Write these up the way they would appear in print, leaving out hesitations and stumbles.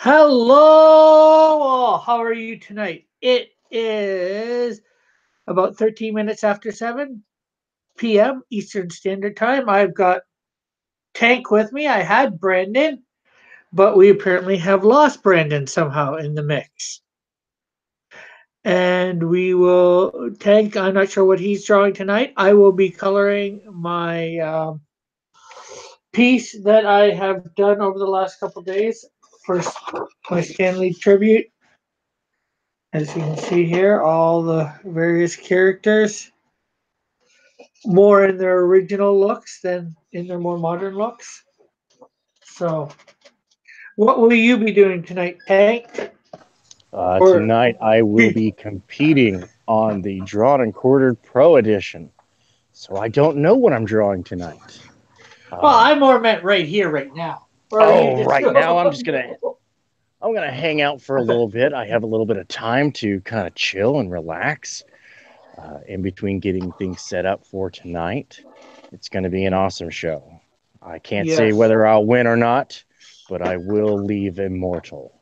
Hello! How are you tonight? It is about 13 minutes after 7 p.m. Eastern Standard Time. I've got Tank with me. I had Brandon, but we apparently have lost Brandon somehow in the mix. And we will, Tank, I'm not sure what he's drawing tonight. I will be coloring my piece that I have done over the last couple days for my Stanley tribute. As you can see here, all the various characters, more in their original looks than in their more modern looks. So, what will you be doing tonight, Tank? Or Tonight, I will be competing on the Drawn and Quartered Pro Edition. So I don't know what I'm drawing tonight. well, Um, I more meant right here, right now. Or are you oh, just right now I'm gonna hang out for a little bit. I have a little bit of time to kind of chill and relax in between getting things set up for tonight. It's gonna be an awesome show. I can't say yes. whether I'll win or not, but I will leave immortal.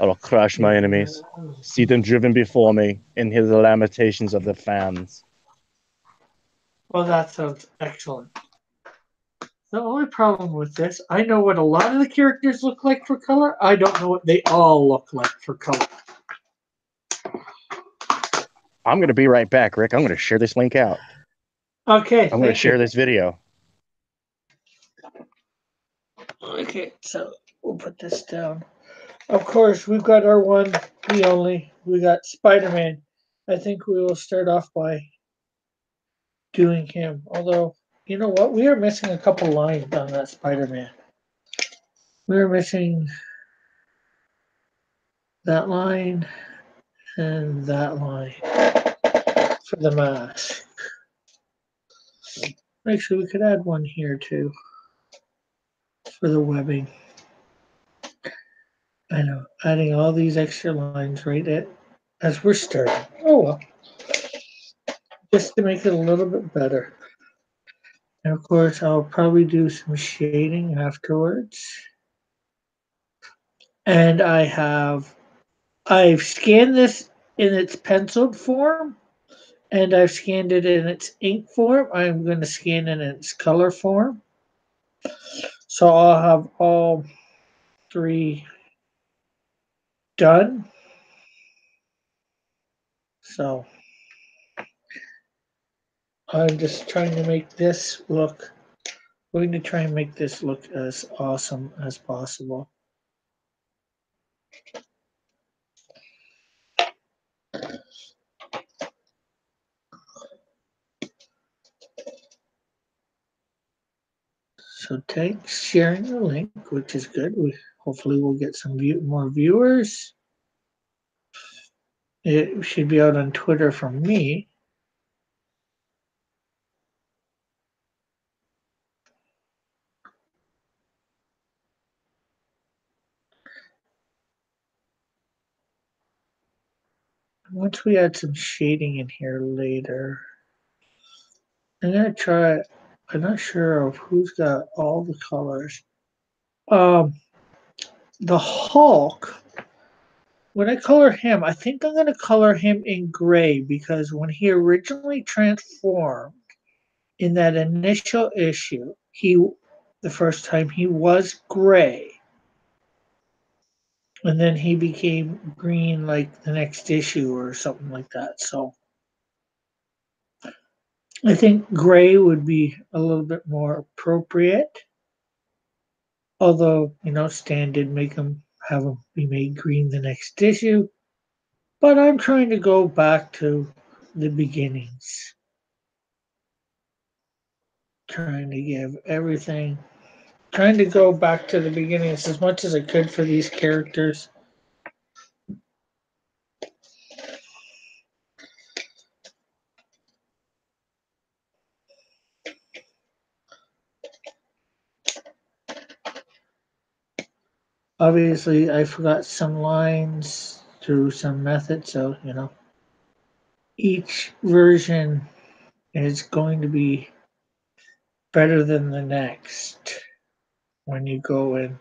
I will crush my enemies, see them driven before me, and hear the lamentations of the fans. Well, that sounds excellent. The only problem with this, I know what a lot of the characters look like for color. I don't know what they all look like for color. I'm going to be right back, Rick. I'm going to share this link out. Okay, I'm going to thank you. share this video. Okay, so we'll put this down. Of course, we've got our one, the only. We got Spider-Man. I think we will start off by doing him. Although, you know what? We are missing a couple lines on that Spider-Man. We are missing that line and that line for the mask. Actually, we could add one here too for the webbing. I know, adding all these extra lines right at as we're starting. Oh well, just to make it a little bit better. And of course, I'll probably do some shading afterwards. And I've scanned this in its penciled form, and I've scanned it in its ink form. I'm going to scan it in its color form. So I'll have all three done. So I'm just trying to make this look, going to try and make this look as awesome as possible. So thanks sharing the link, which is good. We hopefully we'll get some more viewers. It should be out on Twitter from me. Once we add some shading in here later, I'm gonna try. I'm not sure of who's got all the colors. Um, the Hulk. When I color him, I think I'm gonna color him in gray because when he originally transformed in that initial issue, the first time he was gray, and then he became green like the next issue or something like that. So I think gray would be a little bit more appropriate. Although, Stan did make him have him be made green the next issue. But I'm trying to go back to the beginnings. Trying to give everything. Trying to go back to the beginnings as much as I could for these characters. Obviously, I forgot some lines through some method, so, each version is going to be better than the next when you go and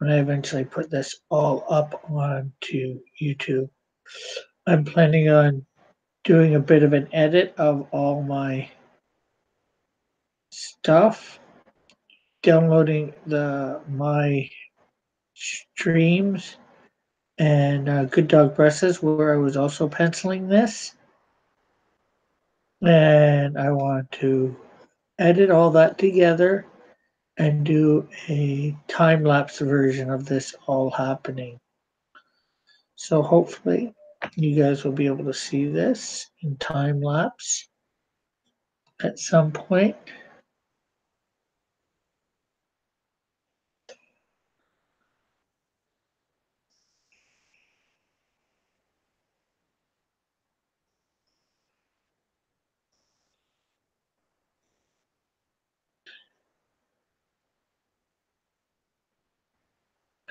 when I eventually put this all up onto YouTube. I'm planning on doing a bit of an edit of all my stuff, downloading my streams and Good Dog Breasts, where I was also penciling this. And I want to edit all that together and do a time lapse version of this all happening. So hopefully you guys will be able to see this in time lapse at some point.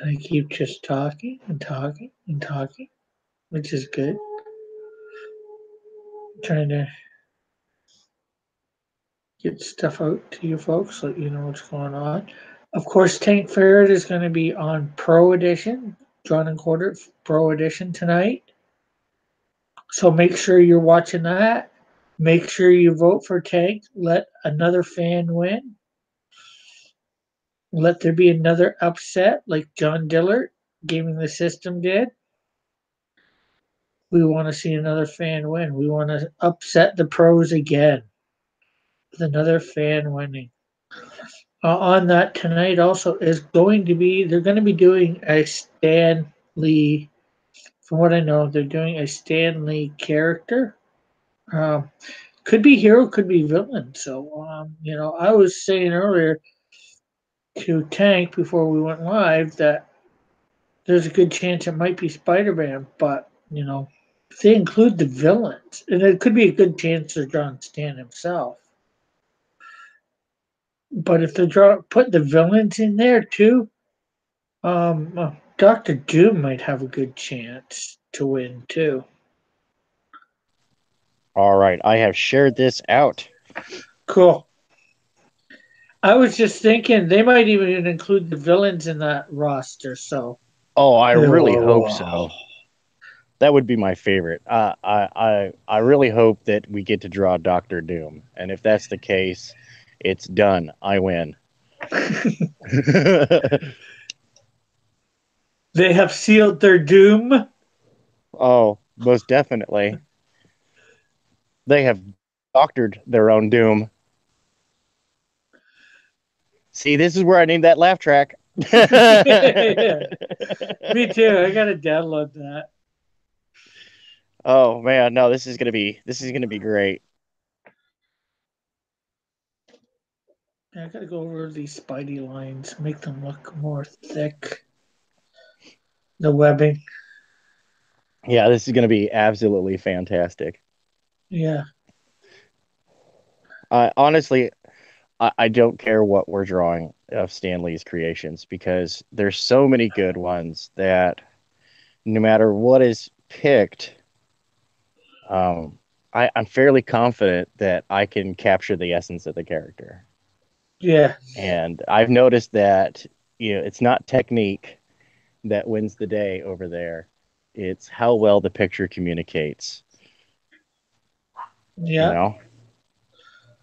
I keep just talking and talking and talking, which is good. Trying to get stuff out to you folks, let you know what's going on. Of course, Tank Ferret is going to be on Pro Edition, Drawn and Quartered Pro Edition tonight. So make sure you're watching that. Make sure you vote for Tank. Let another fan win. Let there be another upset like John Dillard Gaming the System did. We want to see another fan win. We want to upset the pros again with another fan winning. On that tonight also is going to be, they're going to be doing a Stan Lee, from what I know, they're doing a Stan Lee character. Could be hero, could be villain. So, I was saying earlier to Tank before we went live that there's a good chance it might be Spider-Man, but, if they include the villains, and it could be a good chance they're drawing Stan himself. But if they put the villains in there too, Doctor Doom might have a good chance to win too. All right, I have shared this out. Cool. I was just thinking they might even include the villains in that roster. So. Oh, I really hope so. That would be my favorite. I really hope that we get to draw Doctor Doom, and if that's the case, it's done. I win. They have sealed their doom. Oh, most definitely. They have doctored their own doom. See, this is where I named that laugh track. Me too. I gotta download that. Oh man, no, this is gonna be great. I gotta go over these Spidey lines, make them look more thick. The webbing. Yeah, this is gonna be absolutely fantastic. Yeah. Honestly, I don't care what we're drawing of Stan Lee's creations because there's so many good ones that no matter what is picked, I'm fairly confident that I can capture the essence of the character. Yeah. And I've noticed that it's not technique that wins the day over there. It's how well the picture communicates. Yeah.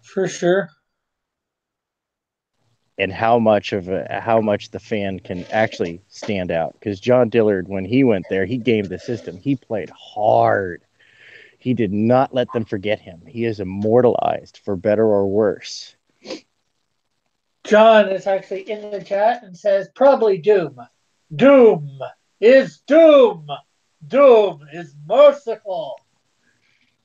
For sure. And how much the fan can actually stand out. Because John Dillard, when he went there, he gamed the system. He played hard. He did not let them forget him. He is immortalized for better or worse. John is actually in the chat and says probably Doom. Doom is Doom. Doom is merciful.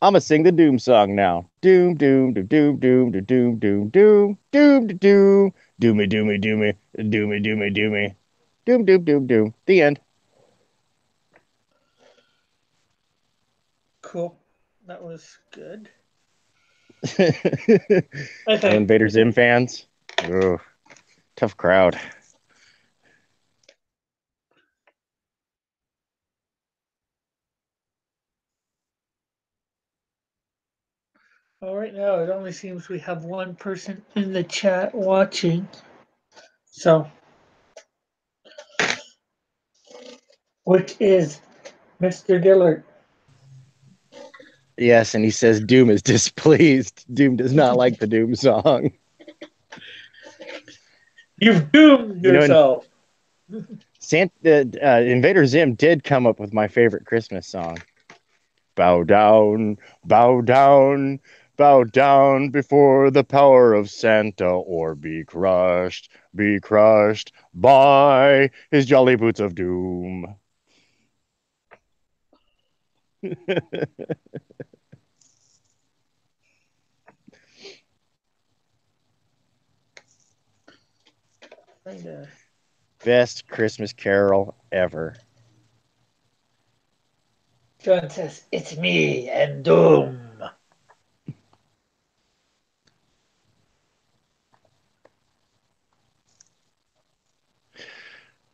I'm gonna sing the Doom song now. Doom, doom, doom, doom, doom, doom, doom, doom, doom, doom, doom, doomy, doomy, doomy, doomy, doomy, doomy, doom, doom, doom, doom. The end. Cool. That was good. No Invader Zim fans. Ugh, tough crowd. Well, right now it only seems we have one person in the chat watching. So which is Mr. Dillard. Yes, and he says Doom is displeased. Doom does not like the Doom song. You've doomed You know, and yourself. Invader Zim did come up with my favorite Christmas song. Bow down, bow down, bow down before the power of Santa, or be crushed by his jolly boots of doom. Best Christmas carol ever. John says, "It's me and Doom."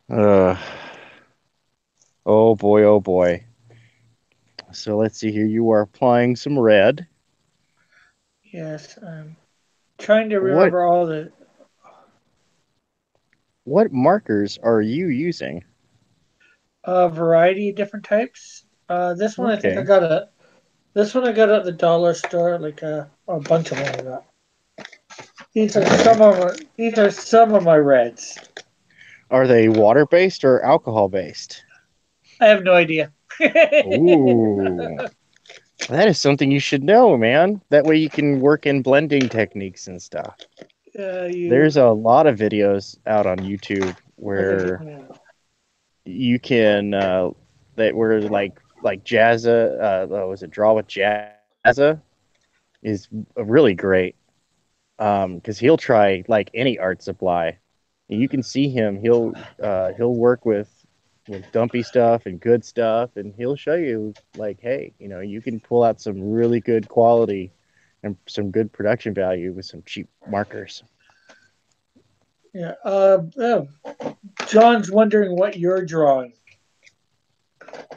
Uh, oh boy, oh boy. So let's see here. You are applying some red. Yes, I'm trying to What remember all the what markers are you using? variety of different types. This one I think I Okay. got a. This one I got at the dollar store, like a bunch of them I got. These are some of my reds. Are they water based or alcohol based? I have no idea. Ooh. That is something you should know, man. That way you can work in blending techniques and stuff. You There's a lot of videos out on YouTube look at where it. you can that were like Jazza was it Draw with Jazza is really great because he'll try like any art supply. You can see him. He'll work with dumpy stuff and good stuff, and he'll show you like, hey, you can pull out some really good quality and some good production value with some cheap markers. Yeah. John's wondering what you're drawing.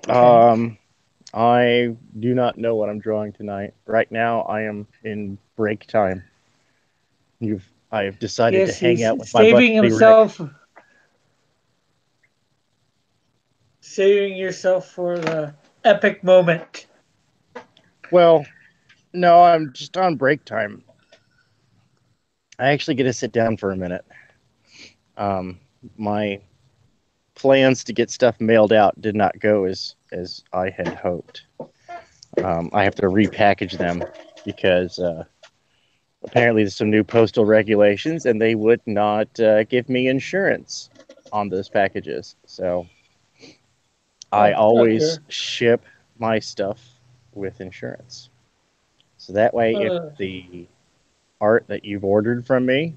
Okay. I do not know what I'm drawing tonight. Right now, I am in break time. I have decided to Yes, hang out he's with my buddy Rick. saving yourself for the epic moment. Well, no, I'm just on break time. I actually get to sit down for a minute. My plans to get stuff mailed out did not go as I had hoped. I have to repackage them because apparently there's some new postal regulations, and they would not give me insurance on those packages. So I Okay. always ship my stuff with insurance. So that way, if Uh, the art that you've ordered from me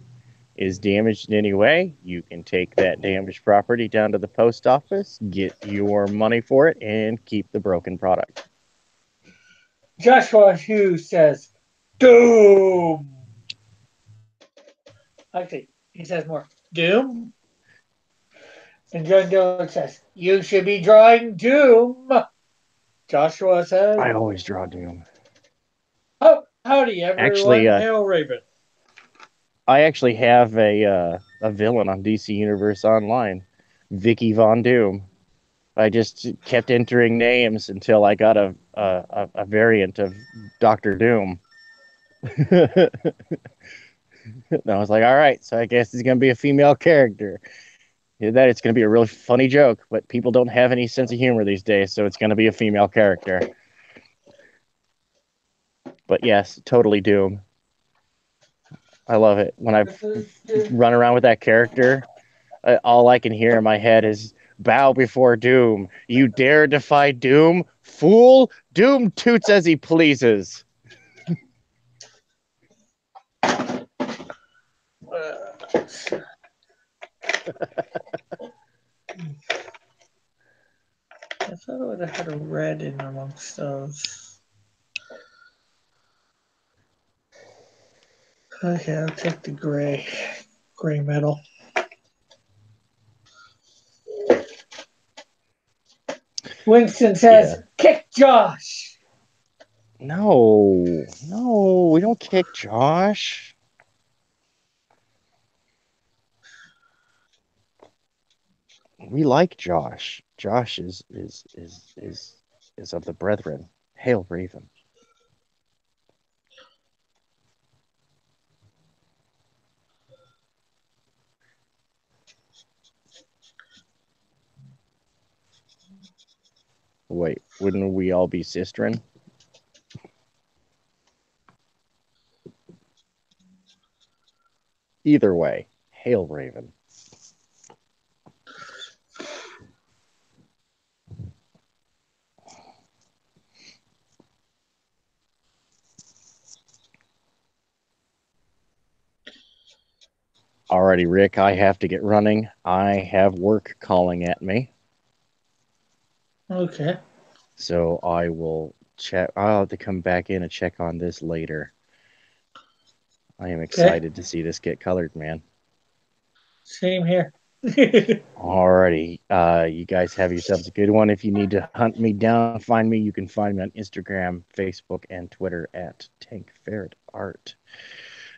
is damaged in any way, you can take that damaged property down to the post office, get your money for it, and keep the broken product. Joshua Hughes says, Doom. Actually, he says more, Doom. And John Dillon says, you should be drawing Doom. Joshua says, I always draw Doom. oh, howdy Actually, everyone, Hail Raven. I actually have a villain on DC Universe Online, Vicky Von Doom. I just kept entering names until I got a variant of Doctor Doom. And I was like, all right, so I guess he's gonna be a female character. That it's gonna be a really funny joke, but people don't have any sense of humor these days, so it's gonna be a female character. But yes, totally Doom. I love it when I run around with that character. All I can hear in my head is bow before Doom. You dare defy Doom? Fool! Doom toots as he pleases. I thought I would have had a red in amongst those. Okay, I'll take the gray metal. Winston says, Yeah. kick Josh. No, we don't kick Josh. We like Josh. Josh is of the brethren. Hail Raven. Wait, wouldn't we all be sistren? Either way, hail Raven. Alrighty, Rick, I have to get running. I have work calling at me. Okay. So I will check. I'll have to come back in and check on this later. I am excited to see this get colored, man. Same here. Alrighty. You guys have yourselves a good one. If you need to hunt me down, find me, you can find me on Instagram, Facebook, and Twitter at Tank Ferret Art.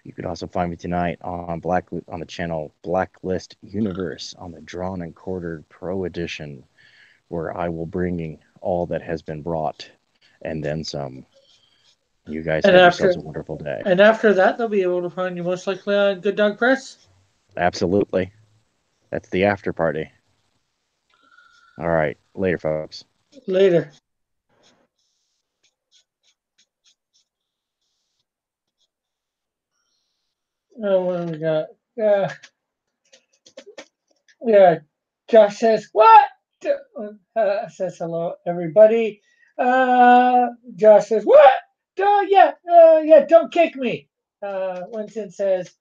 You can also find me tonight on the channel Blacklist Universe on the Drawn and Quartered Pro Edition, where I will bring all that has been brought and then some. You guys And have after yourselves a wonderful day. and after that, they'll be able to find you most likely on Good Dog Press. Absolutely. That's the after party. All right. Later, folks. Later. Oh, what do we got? Yeah. Josh says, "What?" Says hello, everybody. Josh says, "What? Yeah. Don't kick me." Winston says,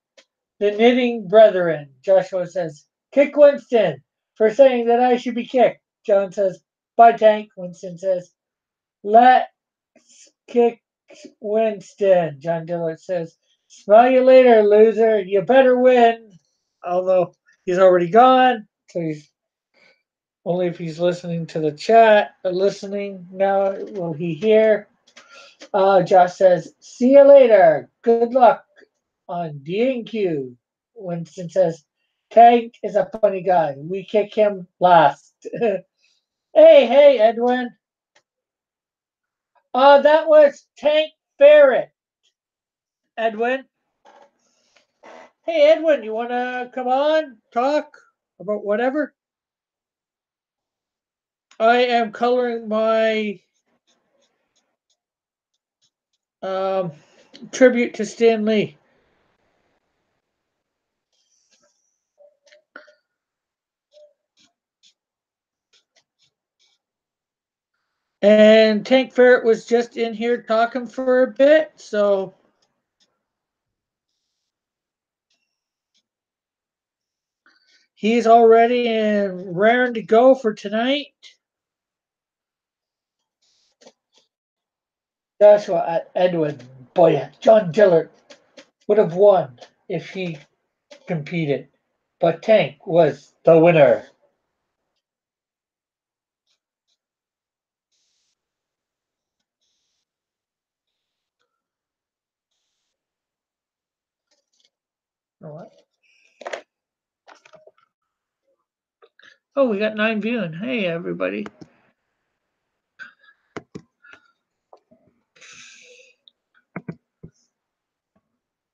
"The knitting brethren." Joshua says, "Kick Winston for saying that I should be kicked." John says, "Bye, Tank." Winston says, "Let's kick Winston." John Dillard says, "Smell you later, loser. You better win." Although he's already gone, so he's only if he's listening to the chat. Listening now, will he hear? Josh says, "See you later. Good luck on D&Q." Winston says, "Tank is a funny guy. We kick him last." Hey, Edwin. That was Tank Ferret. Edwin. Hey, Edwin, you want to come on, talk about whatever? I am coloring my um, tribute to Stan Lee. And Tank Ferret was just in here talking for a bit, so he's already raring to go for tonight. Joshua Edwin, boy, John Dillard would have won if he competed, but Tank was the winner. What? Oh, we got 9 viewing. Hey, everybody.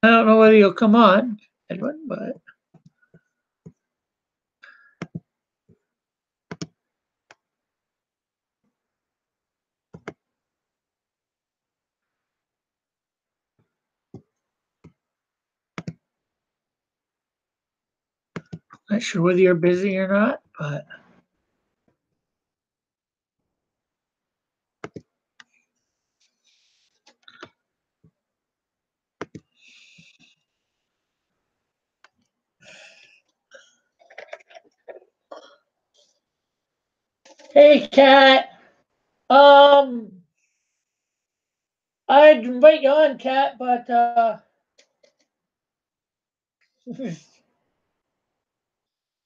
I don't know whether you'll come on, Edwin, but not sure whether you're busy or not, but hey, Kat. I'd invite you on, Kat, but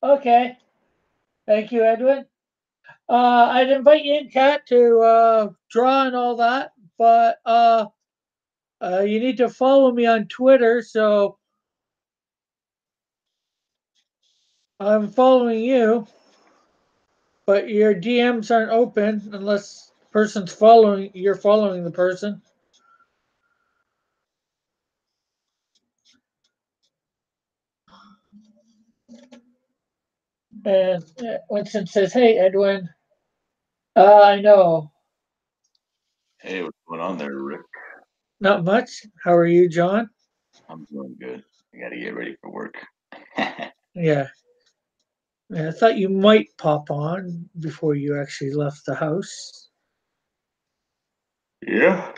okay. Thank you, Edwin. I'd invite you in, Kat, to draw and all that, but you need to follow me on Twitter, so I'm following you. but your DMs aren't open unless person's following. You're following the person. And Winston says, "Hey, Edwin. I know. Hey, what's going on there, Rick? Not much. How are you, John? I'm doing good. I gotta get ready for work. Yeah. Yeah, I thought you might pop on before you actually left the house, Yeah.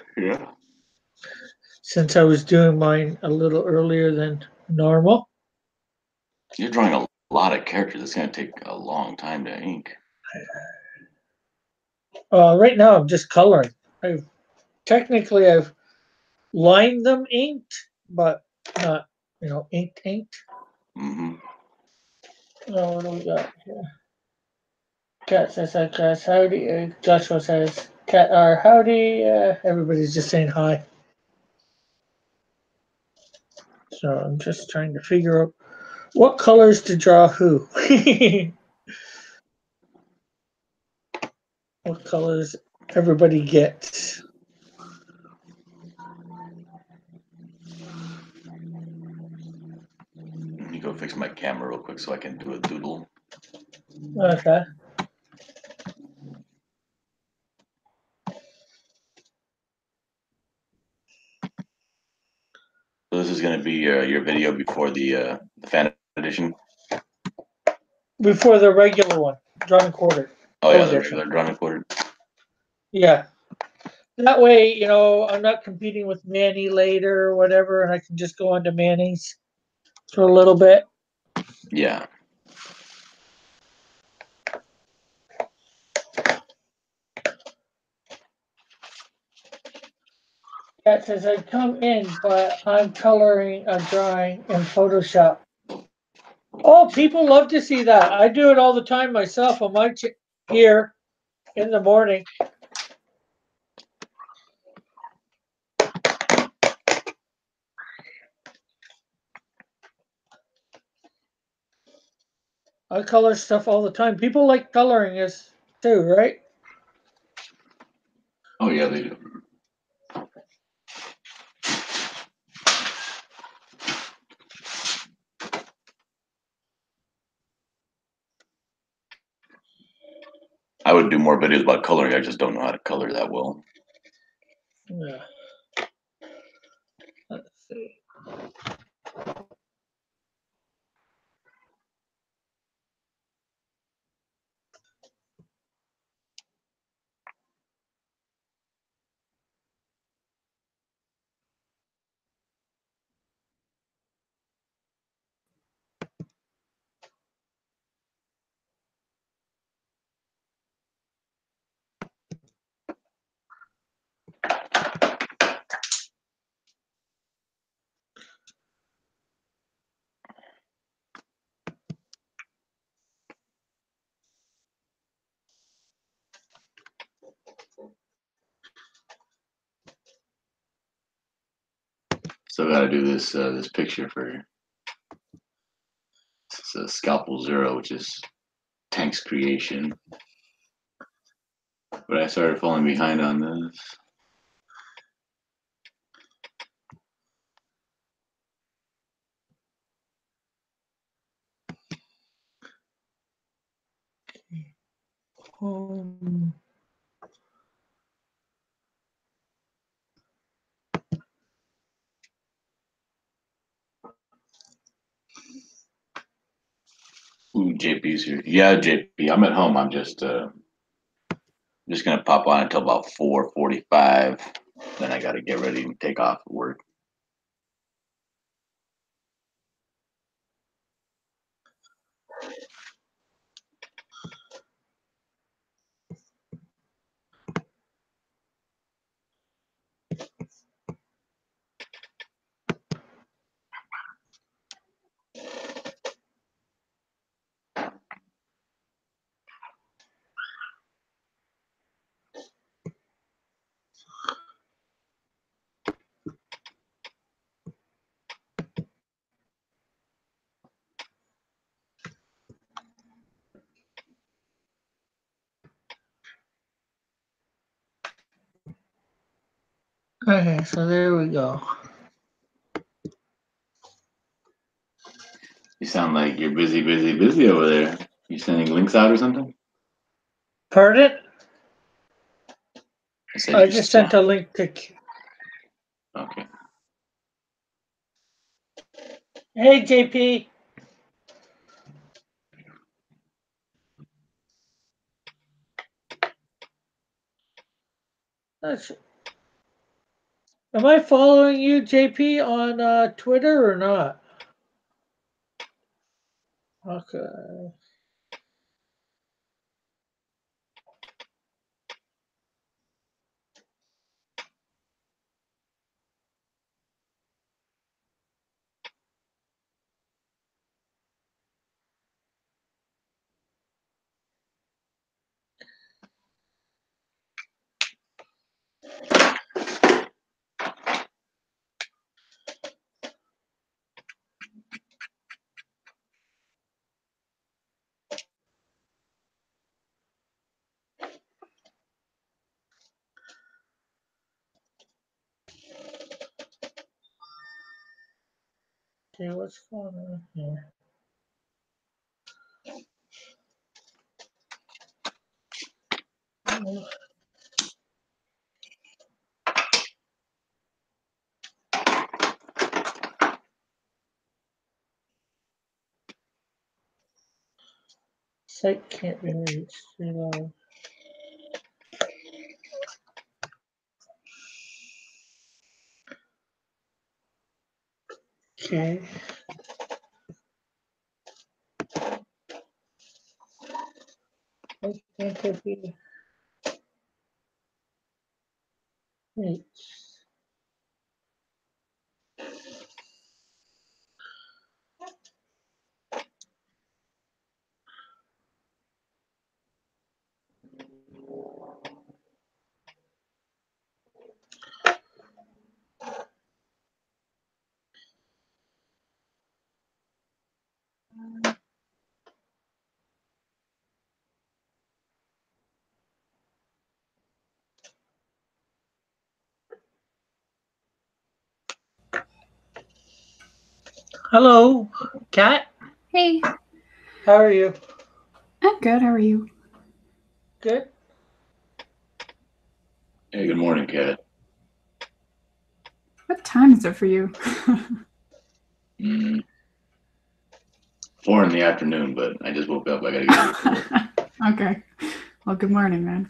since I was doing mine a little earlier than normal. You're drawing a lot of characters. It's gonna take a long time to ink. Right now, I'm just coloring. I've I've lined them inked, but not, inked. Mm-hmm. Oh, what do we got here? Cat says hi, Cass. Howdy. Joshua says, Cat, howdy. Everybody's just saying hi. So I'm just trying to figure out what colors to draw who. What colors everybody gets. Let me go fix my camera real quick so I can do a doodle. Okay. So this is gonna be your video before the fan edition. Before the regular one, drawn and quartered. Oh yeah, the edition. regular drawn and quartered. Yeah. That way, I'm not competing with Manny later or whatever, and I can just go on to Manny's for a little bit. Yeah. That says I come in, but I'm coloring a drawing in Photoshop. Oh, people love to see that. I do it all the time myself on my here in the morning. I color stuff all the time. People like coloring this too, right? Oh yeah, they do. I would do more videos about coloring. I just don't know how to color that well. Yeah. Let's see. Still got to do this picture for Scalpel Zero, which is Tank's creation. But I started falling behind on this. Um, Ooh, JP's here. Yeah, JP, I'm at home. I'm just gonna pop on until about 4:45. Then I gotta get ready and take off at work. Okay, so there we go. You sound like you're busy over there. You sending links out or something? Pardon? said I you just sent a link to. Okay. Hey, JP. That's, am I following you, JP, on Twitter or not? Okay. Okay, what's going on here? Site can't be reached. Okay. Why can't it be reached? Hello, Kat. Hey, How are you? I'm good. How are you? Good. Hey, good morning, Kat. What time is it for you? 4 in the afternoon, but I just woke up. I gotta get ready for work. Okay. Well, good morning, man.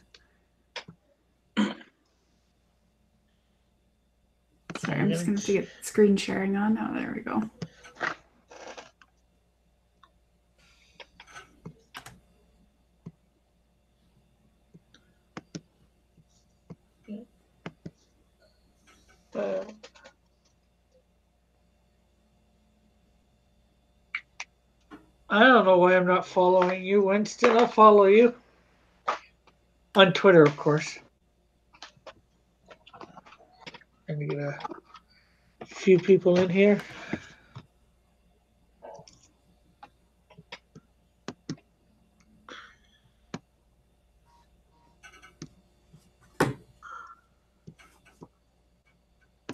Sorry, I'm just going to get screen sharing on. Oh, there we go. I don't know why I'm not following you, Winston. I'll follow you. On Twitter, of course. Let me get a few people in here.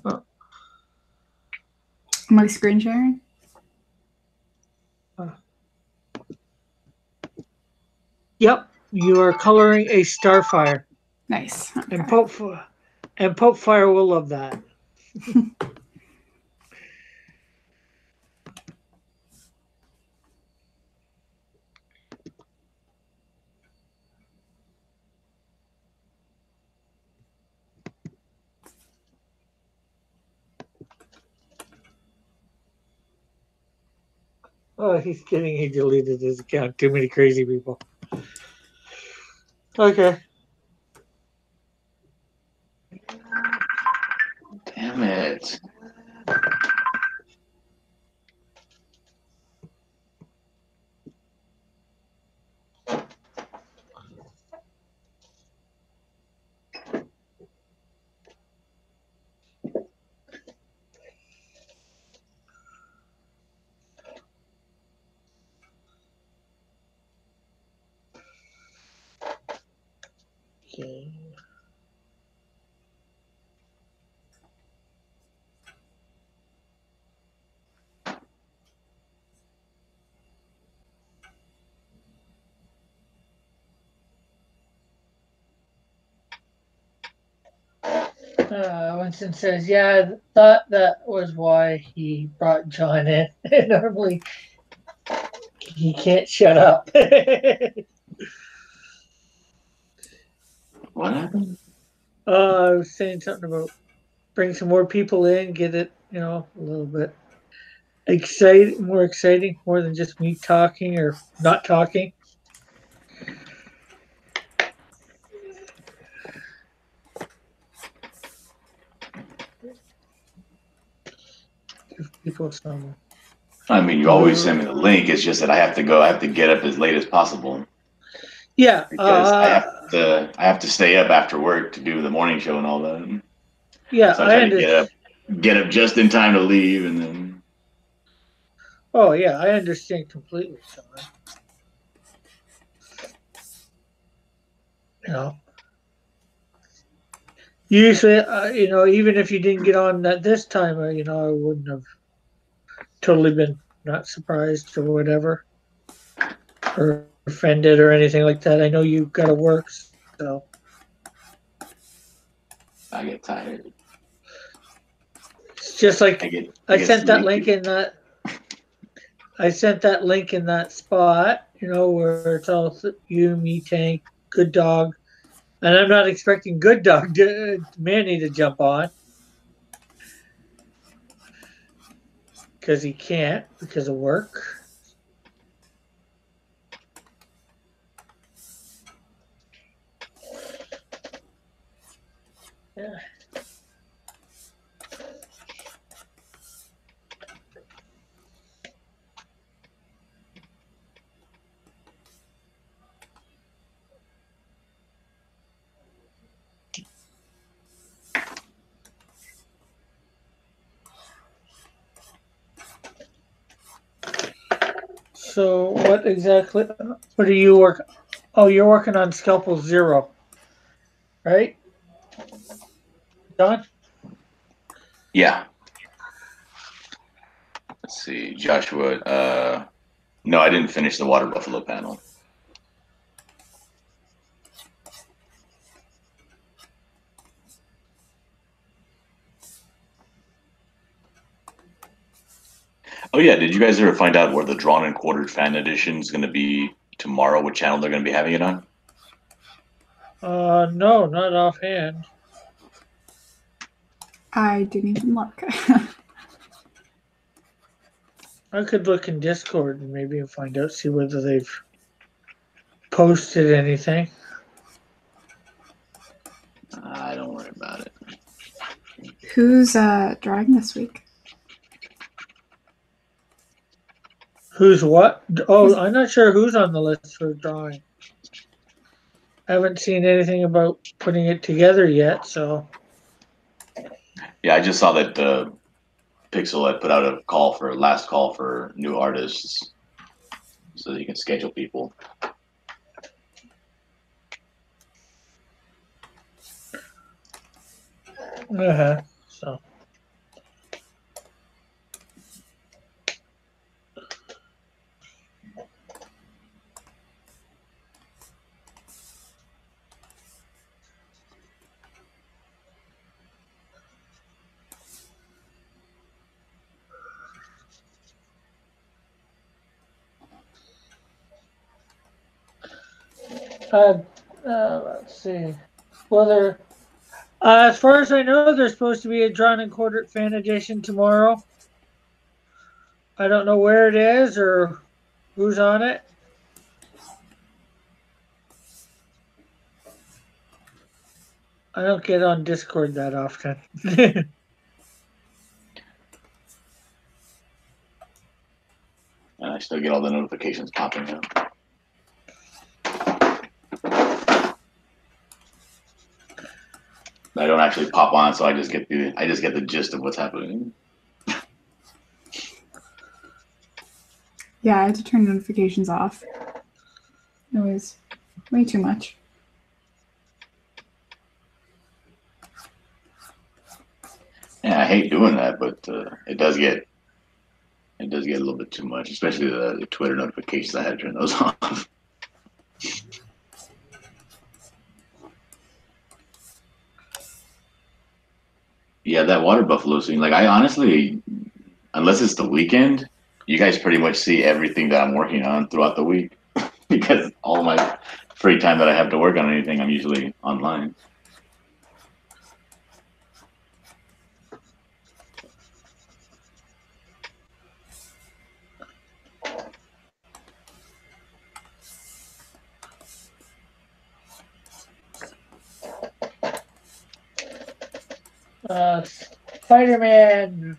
Am I screen sharing? Yep, you are coloring a starfire. Nice. Okay. And Pope Fire will love that. Oh, he's kidding. He deleted his account. Too many crazy people. Okay. Damn it. Okay. Winston says, yeah, I thought that was why he brought John in. Normally, he can't shut up. What happened? I was saying something about bring some more people in, get it, a little bit more exciting, more than just me talking or not talking. Give people some. I mean, you always send me the link. It's just that I have to get up as late as possible. Yeah, because I have to stay up after work to do the morning show and all that. Yeah, so I try to get up just in time to leave, and then. Oh yeah, I understand completely, Sean. Usually, even if you didn't get on that this time, I wouldn't have totally been not surprised or whatever, or offended or anything like that. I know you've got to work, so. I get tired. It's just like I sent that link in that. I sent that link in that spot, where it's all you, me, Tank, Good Dog, and I'm not expecting Good Dog Manny to jump on because he can't because of work. Yeah. So what are you working? Oh, you're working on Scalpel 0, right? Don? Yeah. Let's see, Joshua. No, I didn't finish the Water Buffalo panel. Oh yeah, did you guys ever find out where the Drawn and Quartered Fan Edition is going to be tomorrow? What channel they're going to be having it on? No, not offhand. I didn't even look. I could look in Discord and maybe find out, see whether they've posted anything. Don't worry about it. Who's drawing this week? Who's what? Oh, I'm not sure who's on the list for drawing. I haven't seen anything about putting it together yet, so. Yeah, I just saw that Pixel had put out a last call for new artists, so that you can schedule people. So. Let's see. Whether, as far as I know, there's supposed to be a Drawn and Quartered Fan Edition tomorrow. I don't know where it is or who's on it. I don't get on Discord that often. And I still get all the notifications popping up. I don't actually pop on, so I just get the gist of what's happening. Yeah, I had to turn notifications off. It was way too much. Yeah, I hate doing that, but it does get a little bit too much, especially the Twitter notifications. I had to turn those off. Yeah, that water buffalo scene. Like, I honestly, unless it's the weekend, you guys pretty much see everything that I'm working on throughout the week because all my free time that I have to work on anything, I'm usually online. Spider-Man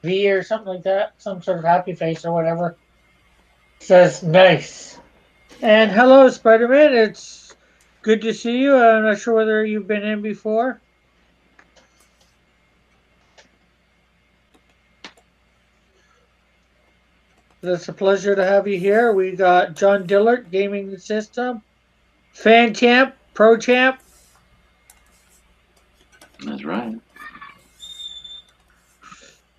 V or something like that, some sort of happy face or whatever, says nice. And hello, Spider-Man. It's good to see you. I'm not sure whether you've been in before. It's a pleasure to have you here. We got John Dillard, Gaming the System, Fan Champ, Pro Champ, That's right.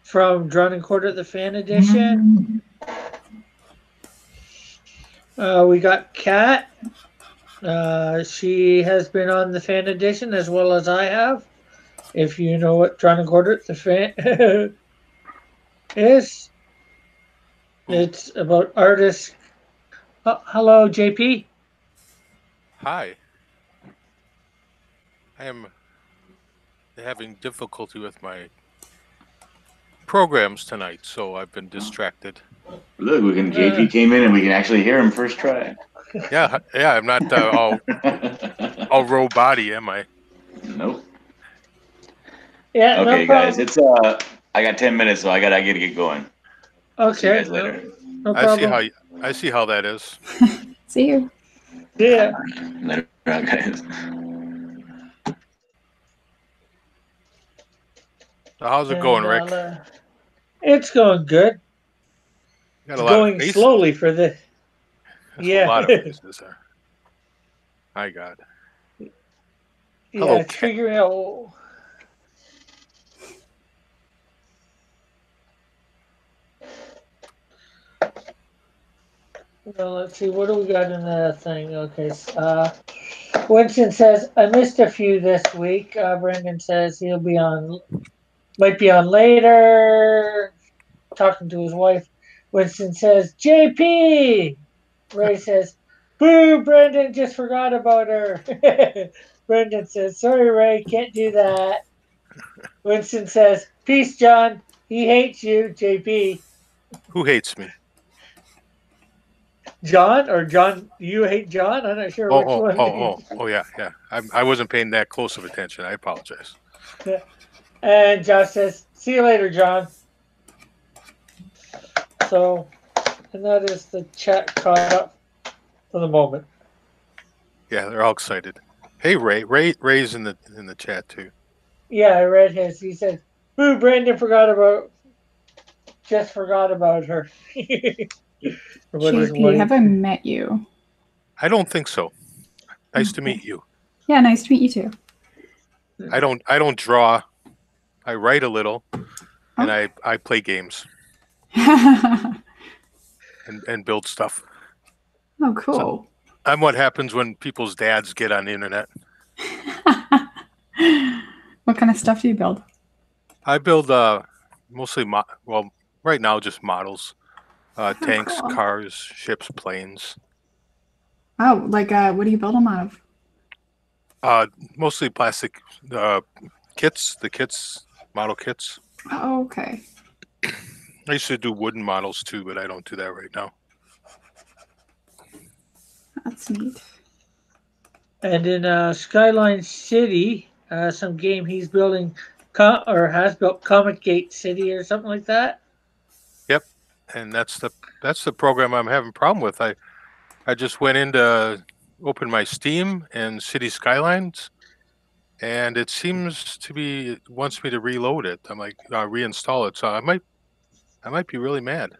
from Drawn and Quartered the Fan Edition. We got Kat. She has been on the Fan Edition as well as I have. If you know what Drawn and Quartered the Fan is, it's about artists. Hello, JP. Hi. I am having difficulty with my programs tonight, so I've been distracted. Look, JP came in and we can actually hear him first try. Yeah, I'm not all robot-y, am I? Nope. Yeah. Okay, No guys, problem. it's I got 10 minutes, so I gotta get going. See you Okay. guys later. No problem. I see how that is. See you. Yeah. Later, guys. So how's it going, Rick? It's going good. Got It's a lot of going faces. slowly for the. That's Yeah. a lot of faces there. My God. Yeah, Hello, it's figuring out. Well, let's see. What do we got in the thing? Okay. Winston says I missed a few this week. Brendan says he'll be on, might be on later. Talking to his wife. Winston says JP. Ray says, "Boo! Brendan just forgot about her." Brendan says, "Sorry, Ray, can't do that." Winston says, "Peace, John. He hates you, JP." Who hates me? John or John? You hate John? I'm not sure which one. Oh, yeah. I wasn't paying that close of attention. I apologize. And Josh says, "See you later, John." So, and that is the chat caught up for the moment. Yeah, they're all excited. Hey, Ray. Ray's in the chat too. Yeah, I read his. He said, "Boo! Brandon just forgot about her." JP, have I met you? I don't think so. Nice to meet you. Yeah, nice to meet you too. I don't draw. I write a little, and I play games and build stuff. Oh, cool. So I'm what happens when people's dads get on the internet. What kind of stuff do you build? I build mostly right now just models, tanks, cool. cars, ships, planes. Oh, like what do you build them out of? Mostly plastic kits, model kits. Oh, okay. I used to do wooden models too, but I don't do that right now. That's neat. And in Skyline City, some game he's building has built Comic Gate City or something like that. Yep, and that's the program I'm having a problem with. I just went in to open my Steam and City Skylines, and it seems to be it wants me to reload it. I'm like reinstall it, so I might be really mad.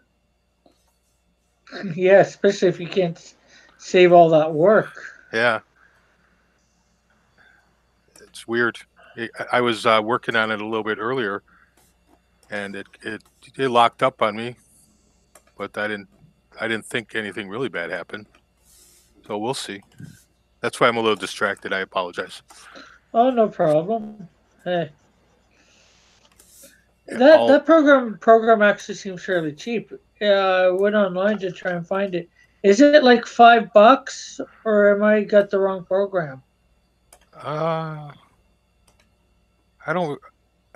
Yeah, especially if you can't save all that work. Yeah, it's weird. I was working on it a little bit earlier, and it locked up on me, but I didn't think anything really bad happened. So we'll see. That's why I'm a little distracted. I apologize. Oh, no problem. Hey. Yeah, That program actually seems fairly cheap. I went online to try and find it. Is it like $5 or am I got the wrong program? uh, I don't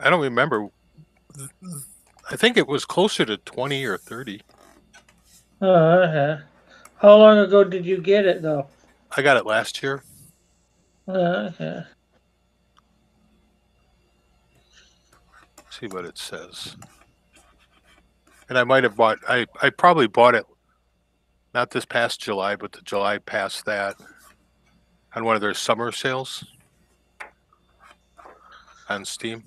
remember. I think it was closer to 20 or 30. Okay. How long ago did you get it though? I got it last year. Okay. See what it says. And I might have bought. I probably bought it not this past July, but the July past that on one of their summer sales on Steam.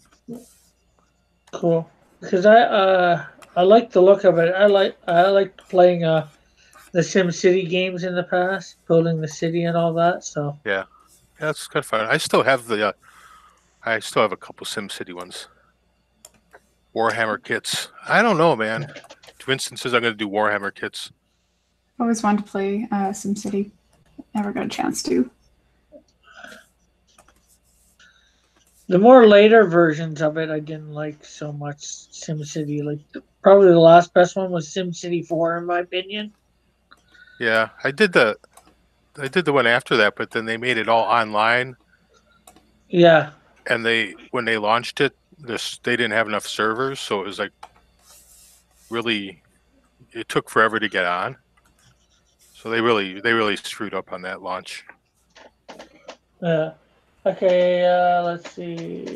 Cool. Because I like the look of it. I like playing the Sim City games in the past, building the city and all that. So Yeah, that's kind of fun. I still have the. I still have a couple SimCity ones. Warhammer kits. I don't know, man. Winston says I'm going to do Warhammer kits. Always wanted to play SimCity. Never got a chance to. the more later versions of it, I didn't like so much Sim City. Like probably the last best one was Sim City 4, in my opinion. Yeah, I did the one after that, but then they made it all online, Yeah. and when they launched it, they didn't have enough servers, so it was like really it took forever to get on. So they really screwed up on that launch. Yeah. Okay, let's see.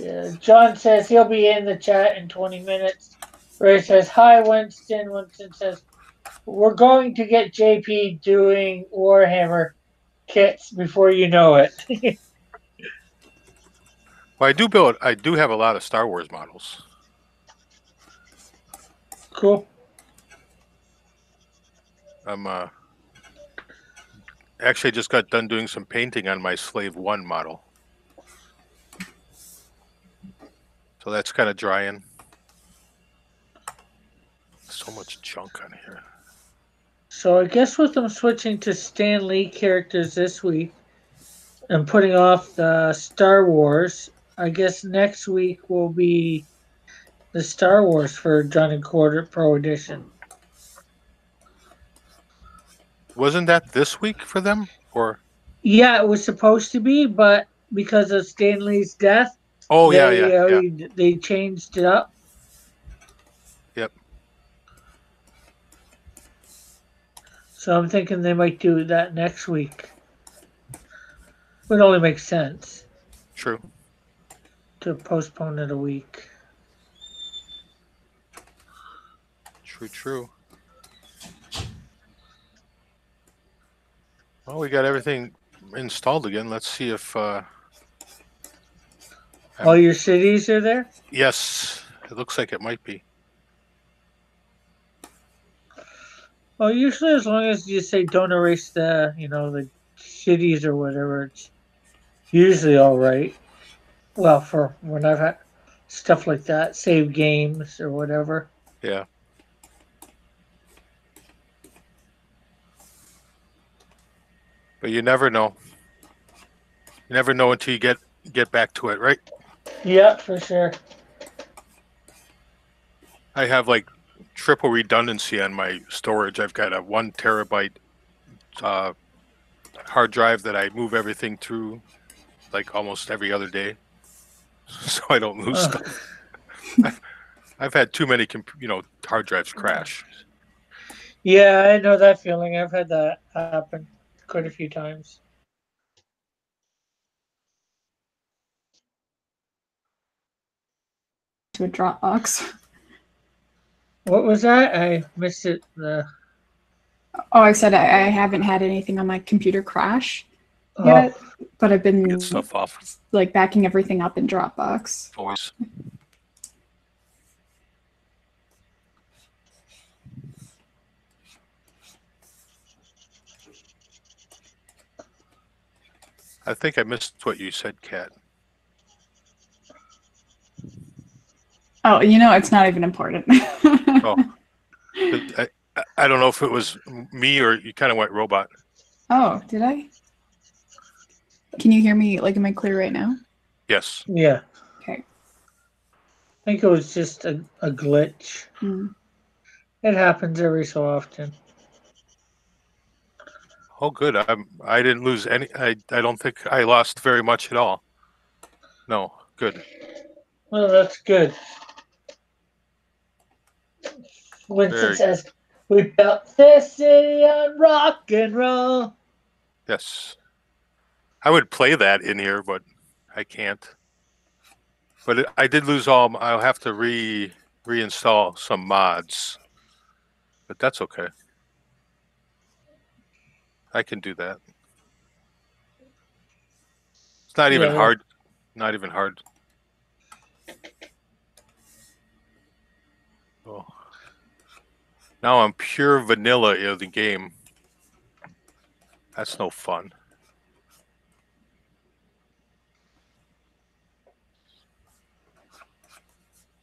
John says he'll be in the chat in 20 minutes. Ray says, hi, Winston. Winston says, we're going to get JP doing Warhammer kits before you know it. Well, I do have a lot of Star Wars models. Cool. I'm actually I just got done doing some painting on my Slave 1 model. So that's kind of drying. So much junk on here. So I guess with them switching to Stan Lee characters this week and putting off the Star Wars, I guess next week will be the Star Wars for Johnny Quarter Pro Edition. Wasn't that this week for them? Or Yeah, it was supposed to be, but because of Stan Lee's death, oh they changed it up. Yep. So I'm thinking they might do that next week. Would only make sense True. to postpone it a week. True. Well, we got everything installed again. Let's see if All your cities are there? yes, it looks like it might be. Well, usually as long as you say don't erase the cities or whatever, it's usually all right. Well, for when I've had stuff like that, save games or whatever. Yeah. But you never know. You never know until you get back to it, right? Yeah, for sure. I have like triple redundancy on my storage. I've got a 1 terabyte hard drive that I move everything through like almost every other day, so I don't lose stuff. I've had too many hard drives crash. Yeah, I know that feeling. I've had that happen quite a few times. To a Dropbox. What was that? I missed it. Oh, I said I haven't had anything on my computer crash Oh, yet, but I've been Get stuff off. like backing everything up in Dropbox. Always. I think I missed what you said, Kat. Oh, it's not even important. Oh, I don't know if it was me or you kind of went robot. Oh, did I? Can you hear me? Like, am I clear right now? Yes. yeah. Okay. think it was just a glitch. Mm. It happens every so often. Oh, good. I didn't lose any. I don't think I lost very much at all. No, good. Well, that's good. Winston Very says, "We built this city on rock and roll." Yes. I would play that in here, but I can't. But I did lose all. I'll have to reinstall some mods, but that's okay. I can do that. It's not even Yeah. hard. Not even hard. Oh. Now I'm pure vanilla in the game. That's no fun.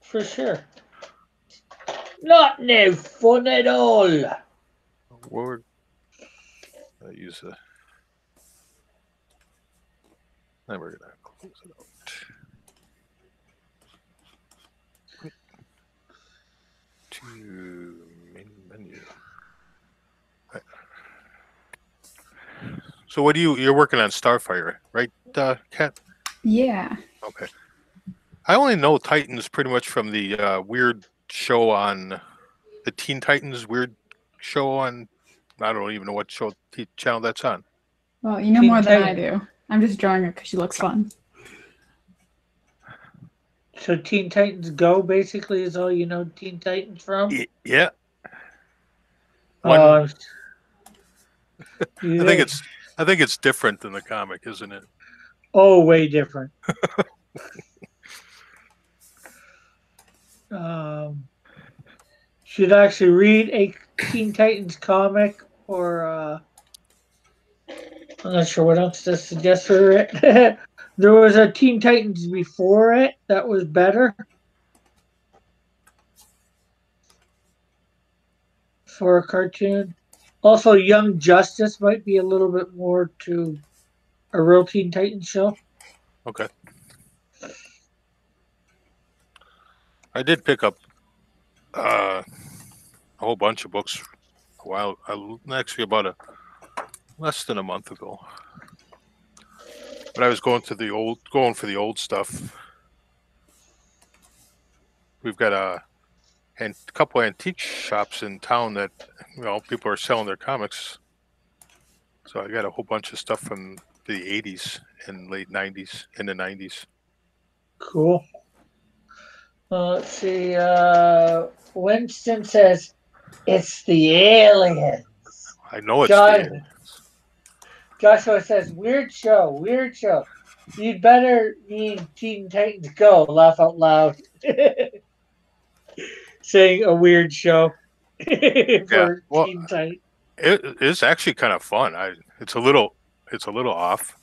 For sure. Not no fun at all. Word. I use a. Then we're gonna close it out. To main menu. Right. So what do you're working on Starfire, right, Kat? Yeah. Okay. I only know Titans pretty much from the weird show on the Teen Titans weird show on. I don't even know what channel that's on. Well, you know Teen more than I Titans. do. I'm just drawing her because she looks fun. So Teen Titans Go basically is all you know Teen Titans from? Yeah. Um, I think it's different than the comic, isn't it? Oh, way different. Should actually read a Teen Titans comic, or I'm not sure what else to suggest for it. There was a Teen Titans before it that was better for a cartoon. Also, Young Justice might be a little bit more to a real Teen Titans show. Okay. I did pick up a whole bunch of books a while. Actually, about less than a month ago. But I was going for the old stuff. We've got a couple antique shops in town that people are selling their comics. So I got a whole bunch of stuff from the 80s and late 90s and the 90s. Cool. Let's see. Winston says it's the aliens. I know it's the aliens. Joshua says weird show, weird show. You'd better need Teen Titans Go. Laugh out loud. Saying a weird show for Teen Titans. It is actually kind of fun. It's a little off.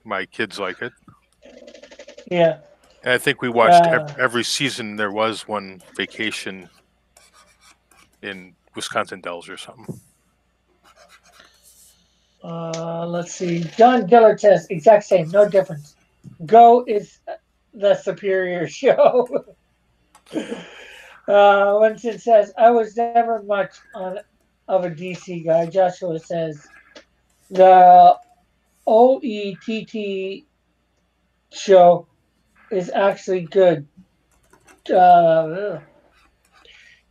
My kids like it. Yeah. And I think we watched every season. There was one vacation in Wisconsin Dells or something. Let's see. John Dillard says exact same, no difference. Go is the superior show. Winston says I was never much of a DC guy. Joshua says the OETT show is actually good.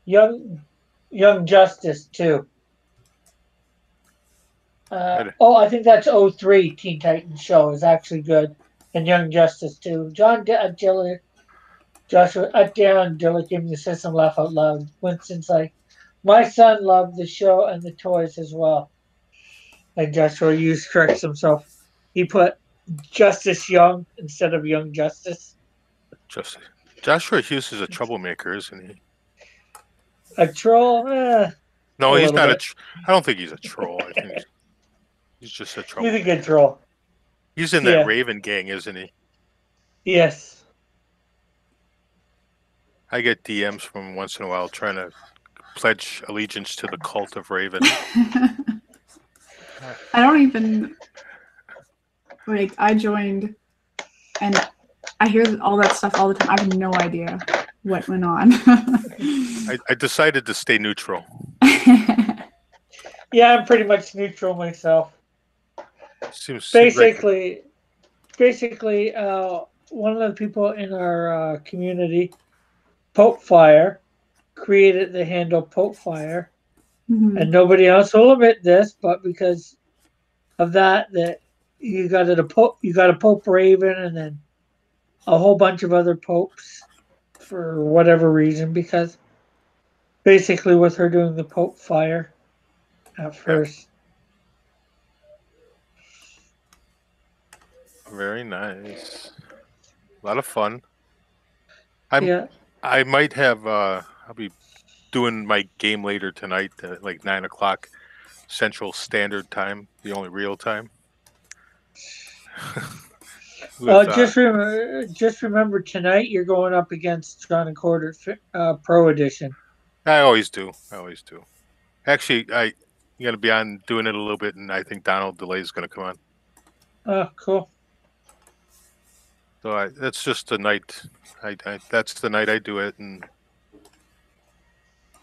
Young Justice too. I think that's 03 Teen Titans show is actually good, and Young Justice too. Joshua Dillard gave me the system laugh out loud. Winston's like, my son loved the show and the toys as well. And Joshua Hughes corrects himself. He put Justice Young instead of Young Justice. Joshua Hughes is a troublemaker, isn't he? A troll? No, he's not I don't think he's a troll. I think he's just a troll. He's a good troll. He's in that Raven gang, isn't he? Yes. I get DMs from him once in a while trying to pledge allegiance to the cult of Raven. I don't even I joined, and I hear all that stuff all the time. I have no idea what went on. I decided to stay neutral. Yeah, I'm pretty much neutral myself. Seems Basically, one of the people in our community, Pope Fire, created the handle Pope Fire, Mhm. and nobody else will admit this, but because of that you got a Pope Raven, and then a whole bunch of other popes for whatever reason. Because basically, with her doing the Pope Fire at first. very nice. A lot of fun. Yeah. I might have. I'll be doing my game later tonight, like 9 o'clock Central Standard Time, the only real time. With, Just remember tonight you're going up against John and Quarter Pro Edition. I always do. Actually, I'm gonna be on doing it a little bit, and I think Donald Delay is gonna come on. Oh, cool. So that's just the night. That's the night I do it, and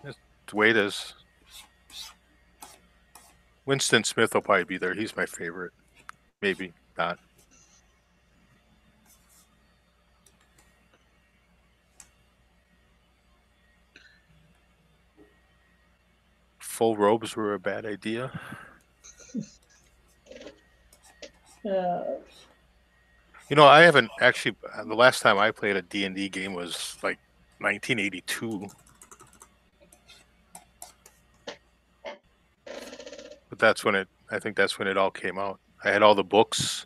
that's the way it is. Winston Smith will probably be there. He's my favorite. Maybe not. Full robes were a bad idea. You know, I haven't actually. The last time I played a D&D game was like 1982. But that's when I think that's when it all came out. I had all the books.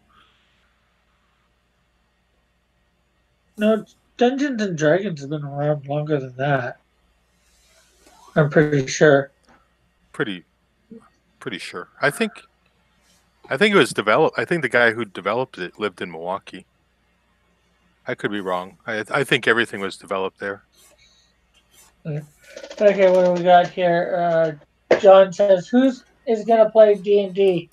No, Dungeons and Dragons has been around longer than that. I'm pretty sure. Pretty sure. I think it was developed. I think the guy who developed it lived in Milwaukee. I could be wrong. I think everything was developed there. Okay, what do we got here? John says, "Who's is gonna play D&D?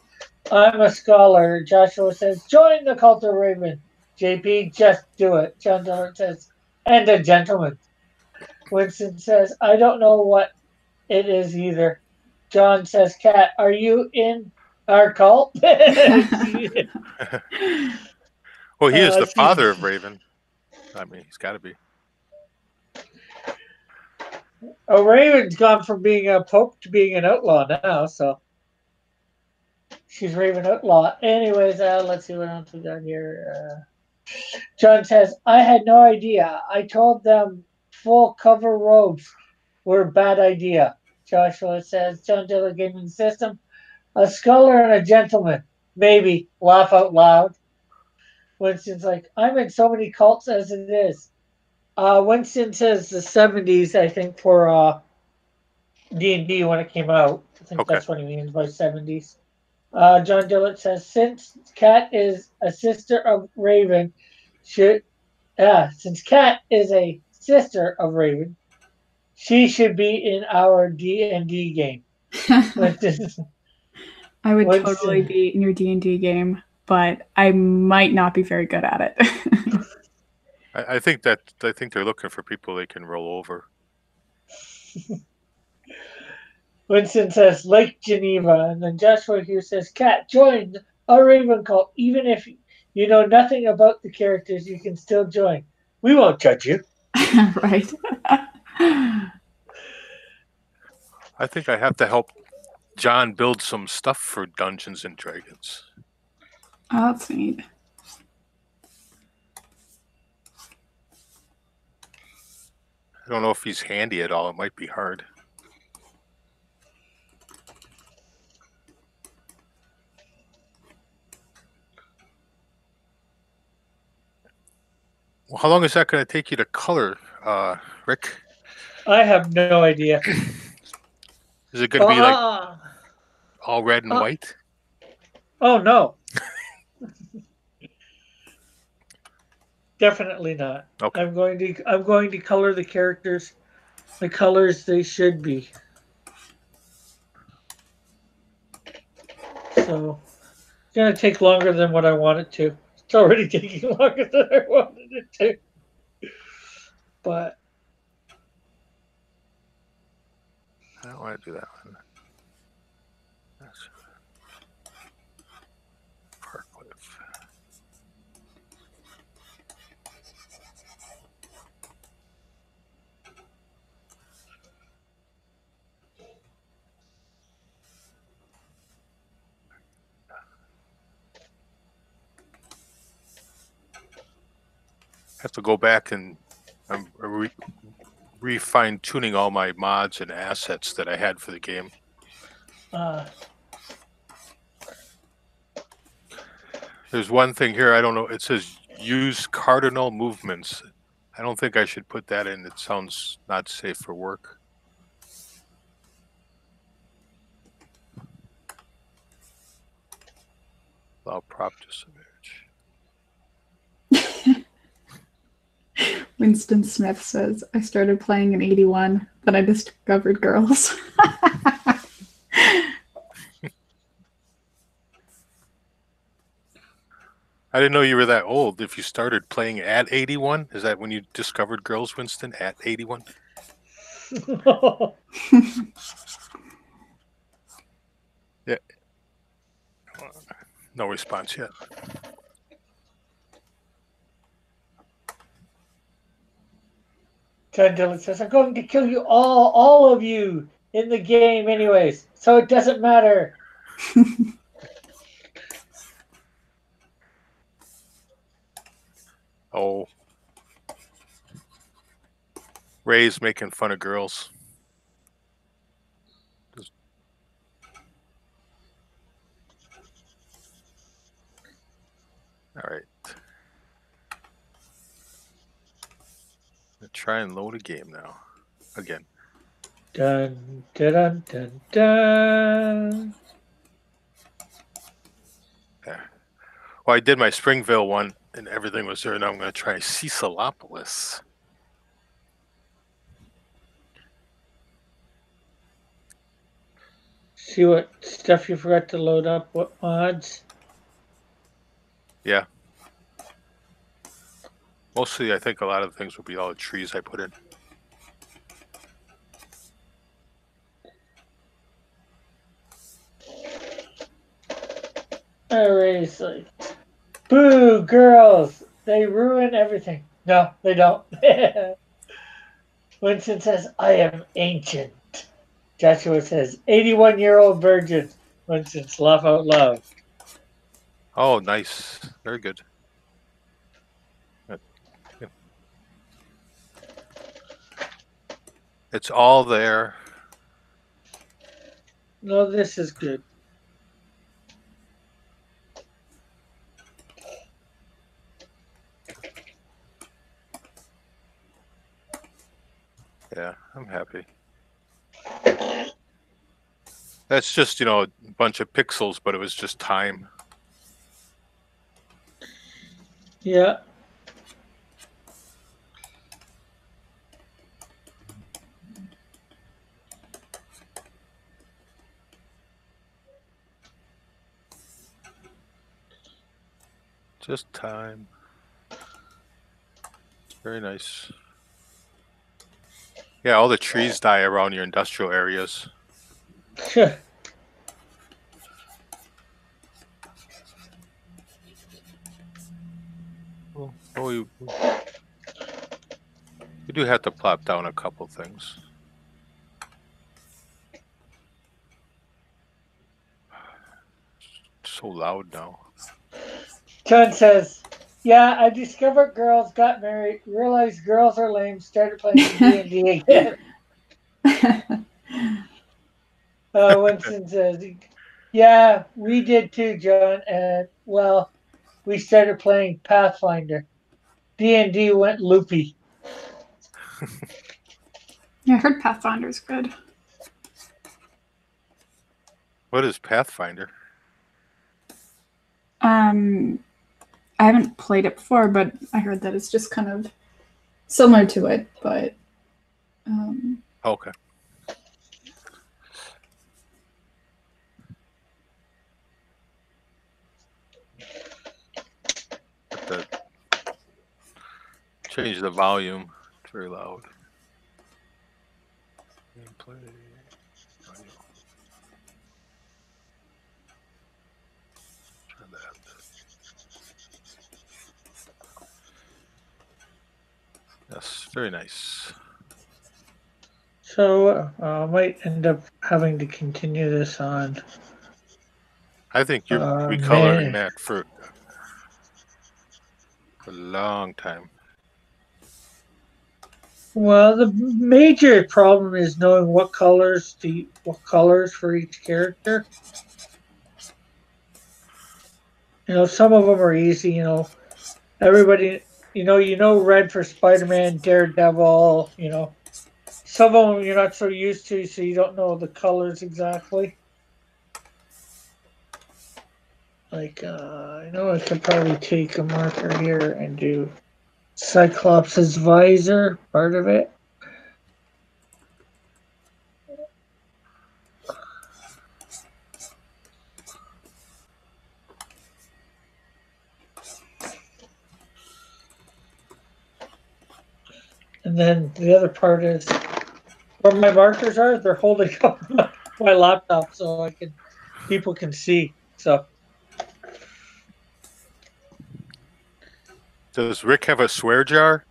I'm a scholar." Joshua says, "Join the Cult of Raven." JP, just do it. John Dillard says, "And a gentleman." Winston says, "I don't know what it is either." John says, "Kat, are you in our cult?" Well, he is the father of Raven. I mean, he's got to be. Oh, Raven's gone from being a pope to being an outlaw now, so she's Raven Outlaw. Anyways, let's see what else we got here. John says, "I had no idea. I told them full cover robes were a bad idea." Joshua says, "John Diller Gaming System, a scholar and a gentleman. Maybe. Laugh out loud." Winston's like, "I'm in so many cults as it is." Winston says the 70s, I think, for D&D when it came out. I think Okay. that's what he means by 70s. John Dillard says, "Since Kat is a sister of Raven, since Kat is a sister of Raven, she should be in our D&D game." I would Winston. totally be in your D&D game, but I might not be very good at it. I think they're looking for people they can roll over. Winston says Lake Geneva, and then Joshua Hughes says, "Kat, join our Raven cult. Even if you know nothing about the characters, you can still join. We won't judge you." Right. I think I have to help John build some stuff for Dungeons and Dragons. Oh, that's neat. I don't know if he's handy at all. It might be hard. Well, how long is that going to take you to color, Rick? I have no idea. Is it going to be like all red and white? Oh no. Definitely not. Okay. I'm going to color the characters the colors they should be. So it's gonna take longer than what I want it to. It's already taking longer than I wanted it to. But I don't want to do that one. That's Parkcliffe. Have to go back and I'm refine tuning all my mods and assets that I had for the game. There's one thing here I don't know. It says use cardinal movements. I don't think I should put that in. It sounds not safe for work. Allow prop disadvantage. Winston Smith says, I started playing in 81, but I discovered girls. I didn't know you were that old. If you started playing at 81, is that when you discovered girls, Winston, at 81? Yeah. No response yet. John Dillon says, I'm going to kill you all of you in the game anyways, so it doesn't matter. Oh. Ray's making fun of girls. All right. Try and load a game now. Again. Dun, dun, dun, dun. Yeah. Well, I did my Springville one and everything was there. Now I'm going to try Cecilopolis. See what stuff you forgot to load up, what mods? Yeah. Mostly, I think a lot of the things will be all the trees I put in. Ray's like, boo, girls, they ruin everything. No, they don't. Winston says, I am ancient. Joshua says, 81-year-old virgin. Winston's laugh out loud. Oh, nice. Very good. It's all there. No, this is good. Yeah, I'm happy. That's just, a bunch of pixels, but it was just time. Yeah. Just time. Very nice. Yeah, all the trees die around your industrial areas. We do have to plop down a couple things. It's so loud now. John says, yeah, I discovered girls, got married, realized girls are lame, started playing D&D again. Winston says, yeah, we did too, John. And, well, we started playing Pathfinder. D&D went loopy. Yeah, I heard Pathfinder's good. What is Pathfinder? I haven't played it before, but I heard that it's just kind of similar to it, but Okay. Change the volume. It's very loud. Gameplay. Audio. Turn that. Yes, very nice. So I might end up having to continue this on. I think you're man. recoloring that for a long time. Well, the major problem is knowing what colors for each character. Some of them are easy. Everybody. Red for Spider-Man, Daredevil. Some of them you're not so used to, so you don't know the colors exactly. Like, I know I could probably take a marker here and do Cyclops' visor, part of it. And then the other part is where my markers are, they're holding up my laptop so people can see. So Does Rick have a swear jar?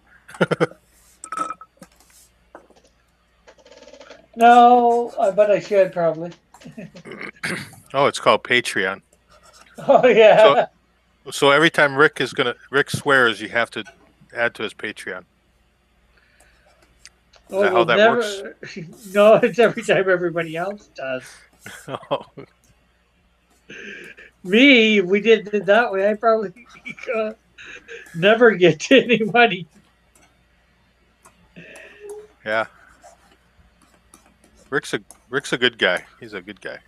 no, but I should probably. Oh, it's called Patreon. Oh yeah. So every time Rick swears, you have to add to his Patreon. Is that how that works? No, it's every time everybody else does. Oh. Me, if we did it that way, I probably never get any money. Yeah. Rick's a good guy. He's a good guy.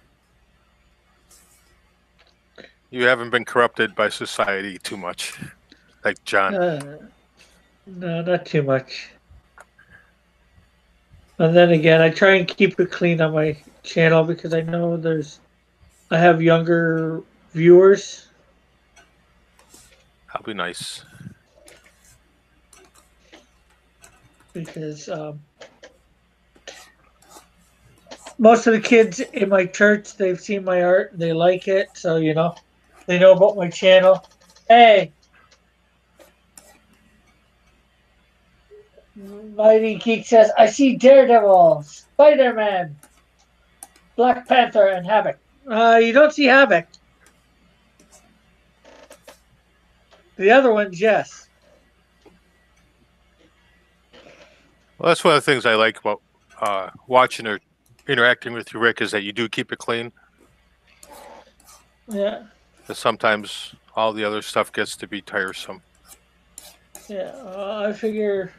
You haven't been corrupted by society too much, like John. No, not too much. And then again, I try and keep it clean on my channel because I know I have younger viewers. That'll be nice. Because most of the kids in my church, they've seen my art and they like it. So, they know about my channel. Hey! Mighty Geek says, I see Daredevil, Spider-Man, Black Panther, and Havoc. You don't see Havoc. The other ones, yes. Well, that's one of the things I like about watching or interacting with you, Rick, is that you do keep it clean. Yeah. Because sometimes all the other stuff gets to be tiresome. Yeah, I figure...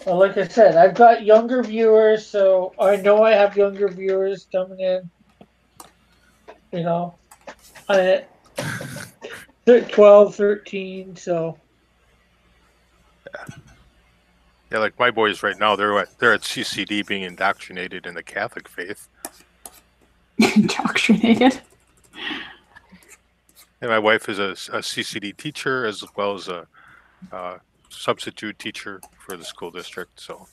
Well, like I said, I've got younger viewers, so I know I have younger viewers coming in. I 12, 13, so. Yeah, like my boys right now, they're at CCD being indoctrinated in the Catholic faith. Indoctrinated? And my wife is a CCD teacher as well as a substitute teacher for the school district. So,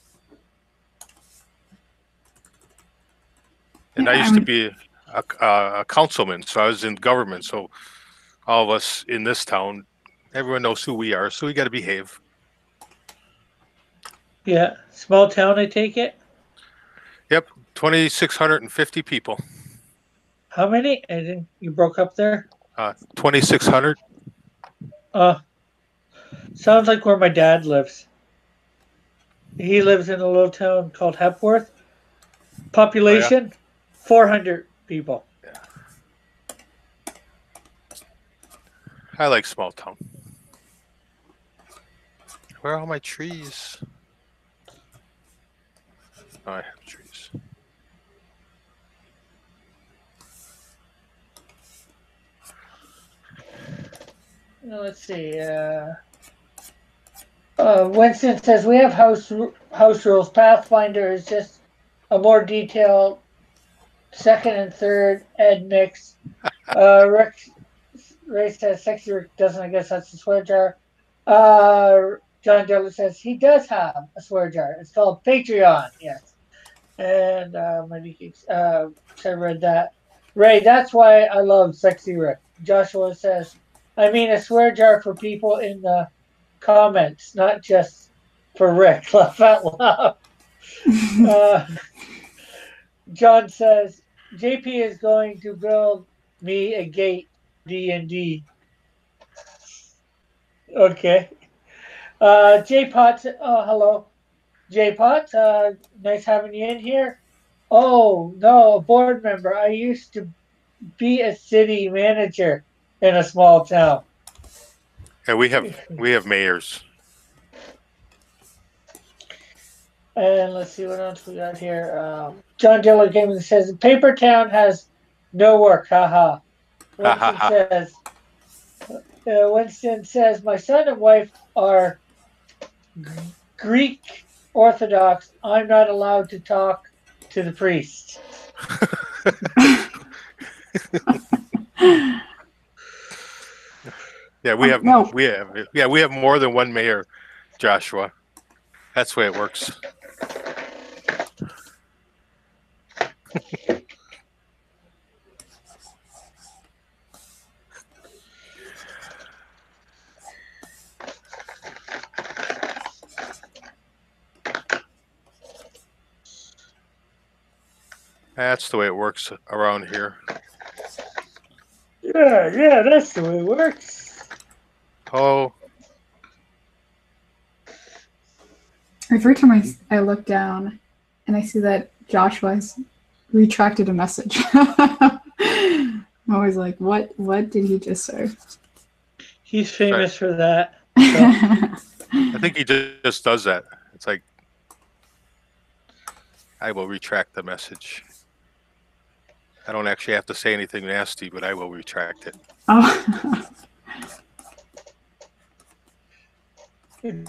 and I used to be a councilman, so I was in government. So all of us in this town, everyone knows who we are, so we got to behave. Yeah, small town, I take it? Yep, 2,650 people. How many? You broke up there? 2,600. Sounds like where my dad lives. He lives in a little town called Hepworth. Population, 400 people. Yeah. I like small town. Where are all my trees? Oh, I have trees. Let's see. Winston says we have house rules. Pathfinder is just a more detailed second and third ed mix. Ray says sexy Rick doesn't. I guess that's the swear jar. John Dillon says he does have a swear jar. It's called Patreon. Yes. And Maniki said read that. Ray, that's why I love Sexy Rick. Joshua says, I mean a swear jar for people in the comments, not just for Rick. Laugh out loud. John says, JP is going to build me a gate D&D. Okay. J Potts, oh hello. J Potts, nice having you in here. Oh no, a board member. I used to be a city manager in a small town. Yeah, we have mayors. And let's see what else we got here. John Diller Gaming says Paper Town has no work. Haha. Winston says my son and wife are Greek Orthodox. I'm not allowed to talk to the priest. Yeah, we have No. we have more than one mayor, Joshua. That's the way it works. That's the way it works around here. Yeah, that's the way it works. Oh, Every time I look down and I see that Joshua's retracted a message, I'm always like, what did he just say? He's famous for that. I think he just does that. It's like, I will retract the message. I don't actually have to say anything nasty, but I will retract it. Oh.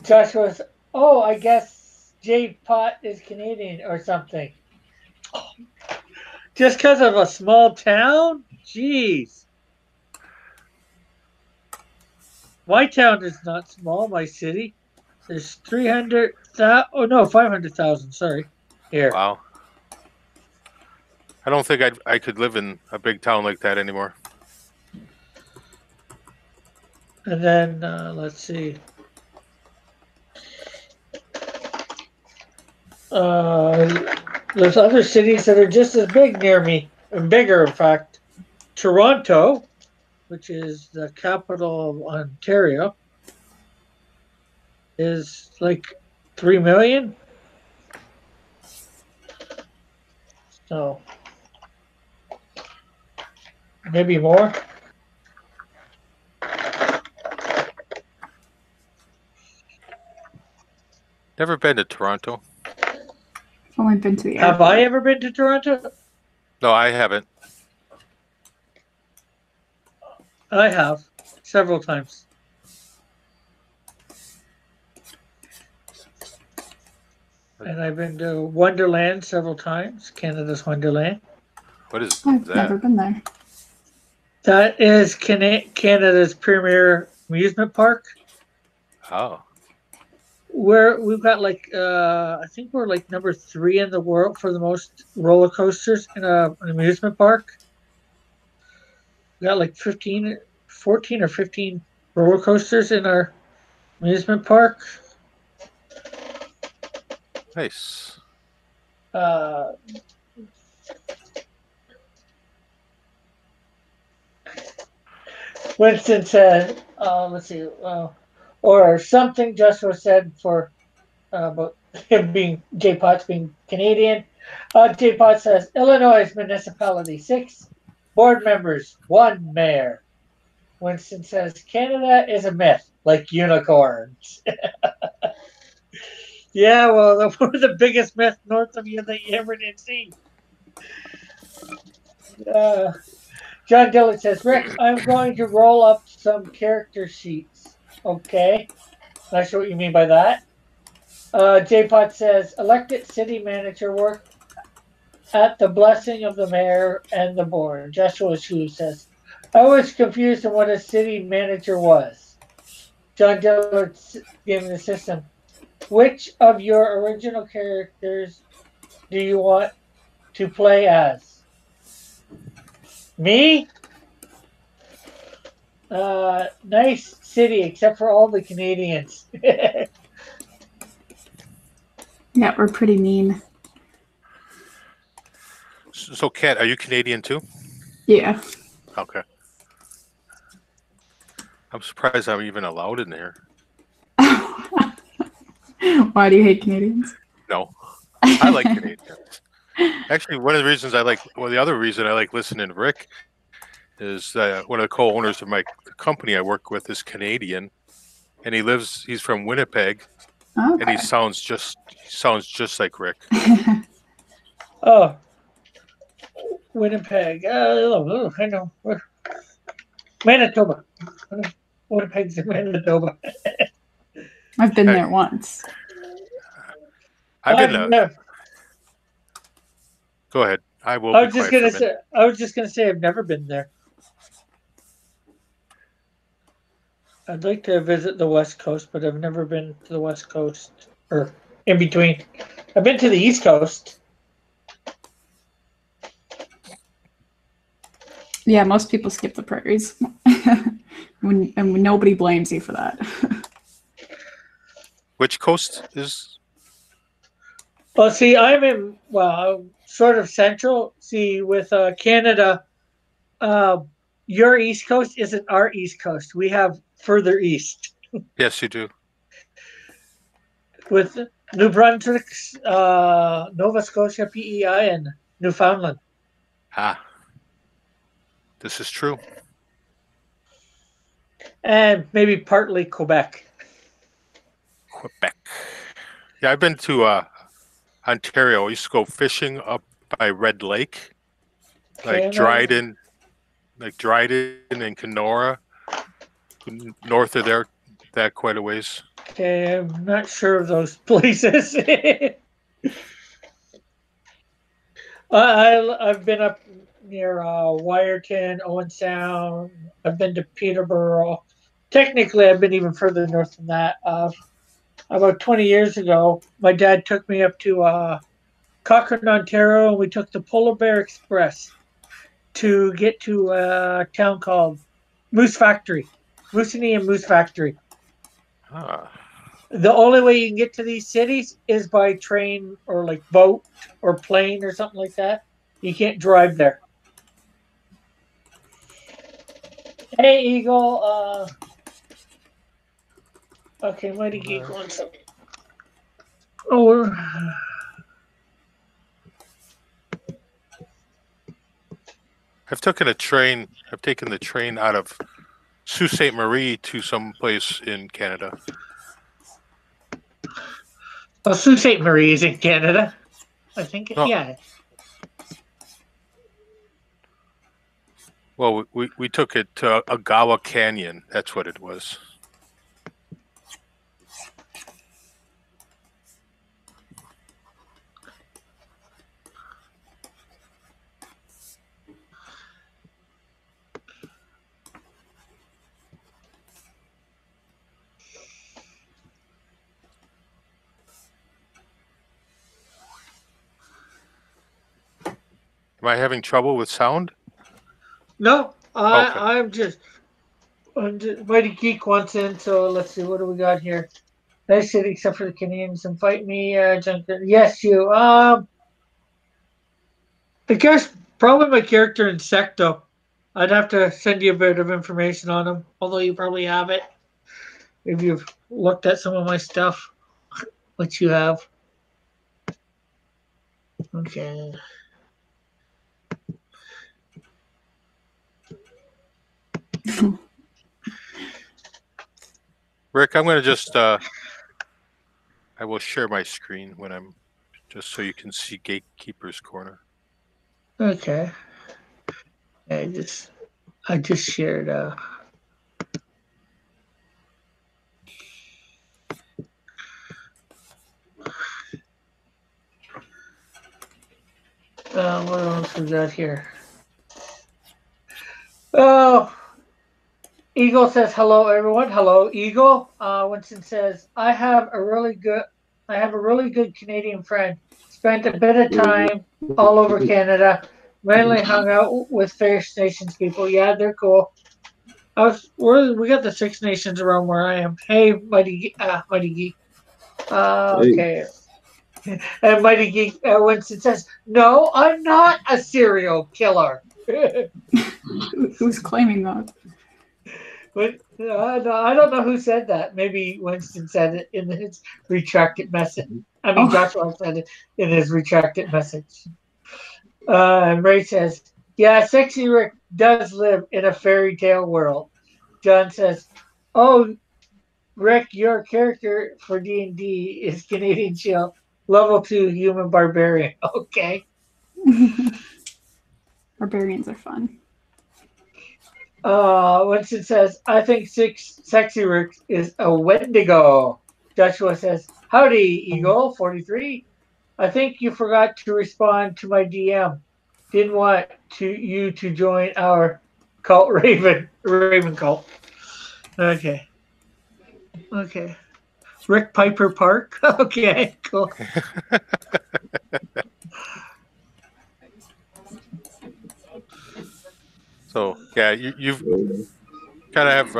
Joshua's, oh, I guess J Pot is Canadian or something. Just because of a small town? Jeez. My town is not small, my city. There's 300,000, oh no, 500,000, sorry. Here. Wow. I don't think I could live in a big town like that anymore. And then, let's see. There's other cities that are just as big near me, and bigger, in fact. Toronto, which is the capital of Ontario, is like 3 million. So, maybe more. Never been to Toronto. I've only been to the Have airport. I ever been to Toronto? No, I haven't. I have, several times. And I've been to Wonderland several times, Canada's Wonderland. What is I've that? never been there. That is Canada's premier amusement park. Oh, We've got like I think we're like number 3 in the world for the most roller coasters in an amusement park. We got like 14 or 15 roller coasters in our amusement park. nice. Winston said, let's see, or something Joshua said for about him being, J Potts being Canadian. J Potts says, Illinois municipality, 6 board members, 1 mayor. Winston says, Canada is a myth, like unicorns. Yeah, well, we're the biggest myth north of you that you ever did see. John Dillon says, Rick, I'm going to roll up some character sheets. Okay. Not sure what you mean by that. J Pot says, elected city manager work at the blessing of the mayor and the board. Joshua Shu says, I was confused on what a city manager was. John Dillard gave me the system. Which of your original characters do you want to play as? Me? Nice city, except for all the Canadians. Yeah, we're pretty mean. So, Kat, are you Canadian too? Yeah. Okay. I'm surprised I'm even allowed in there. Why do you hate Canadians? No, I like Canadians. Actually, one of the reasons the other reason I like listening to Rick is one of the co-owners of my company I work with is Canadian, and he's from Winnipeg, and Okay. he sounds just like Rick. Oh, Winnipeg. I know. Manitoba. Winnipeg's in Manitoba. I've been there once. I've been. No, Go ahead. I will. I was just gonna say I've never been there. I'd like to visit the West Coast, but I've never been to the West Coast or in between. I've been to the East Coast. Yeah, most people skip the prairies. and nobody blames you for that. Which coast is? Well, see, I'm sort of central. See, with Canada, your East Coast isn't our East Coast. We have further east. Yes, you do. With New Brunswick, Nova Scotia, PEI, and Newfoundland. This is true. And maybe partly Quebec. Quebec. Yeah, I've been to Ontario. I used to go fishing up by Red Lake, like Dryden and Kenora, north of there, that quite a ways. Okay, I'm not sure of those places. I've been up near Wyerton, Owen Sound. I've been to Peterborough. Technically, I've been even further north than that. About 20 years ago, my dad took me up to Cochrane, Ontario, and we took the Polar Bear Express to get to a town called Moose Factory, Moosonee and Moose Factory. The only way you can get to these cities is by train or like boat or plane or something like that. You can't drive there. Hey, Eagle. Okay, Mighty Geek wants some. Oh, I've taken the train out of Sault Ste. Marie to some place in Canada. well, Sault Ste. Marie is in Canada. I think, No. yeah. Well, we took it to Agawa Canyon. That's what it was. Am I having trouble with sound? No, Okay. I'm just Mighty Geek wants in, so let's see, what do we got here? Nice city, except for the Canadians, and fight me, Junker. Yes, you. I guess probably my character Insecto. I'd have to send you a bit of information on him, although you probably have it if you've looked at some of my stuff, which you have. Okay. Rick, I'm going to just, I will share my screen when I'm, just so you can see Gatekeeper's Corner. Okay. I just shared. What else we got here? Oh, Eagle says hello, everyone. Hello, Eagle. Winston says I have a really good Canadian friend. Spent a bit of time all over Canada. Mainly hung out with First Nations people. Yeah, they're cool. We got the Six Nations around where I am. Hey, Mighty Geek. Hey, Okay. And Mighty Geek Winston says, "No, I'm not a serial killer." Who's claiming that? But I don't know who said that. Maybe Winston said it in his retracted message. I mean, Oh, Joshua said it in his retracted message. And Ray says, "Yeah, Sexy Rick does live in a fairy tale world." John says, "Oh, Rick, your character for D&D is Canadian Shield, level 2 human barbarian." Okay. barbarians are fun. Winston says, "I think Sexy Rick is a Wendigo." Joshua says, "Howdy, Eagle 43. I think you forgot to respond to my DM. Didn't want you to join our cult, Raven cult." Okay. Okay. Rick Piper Park. Okay, cool. So yeah, you've kind of have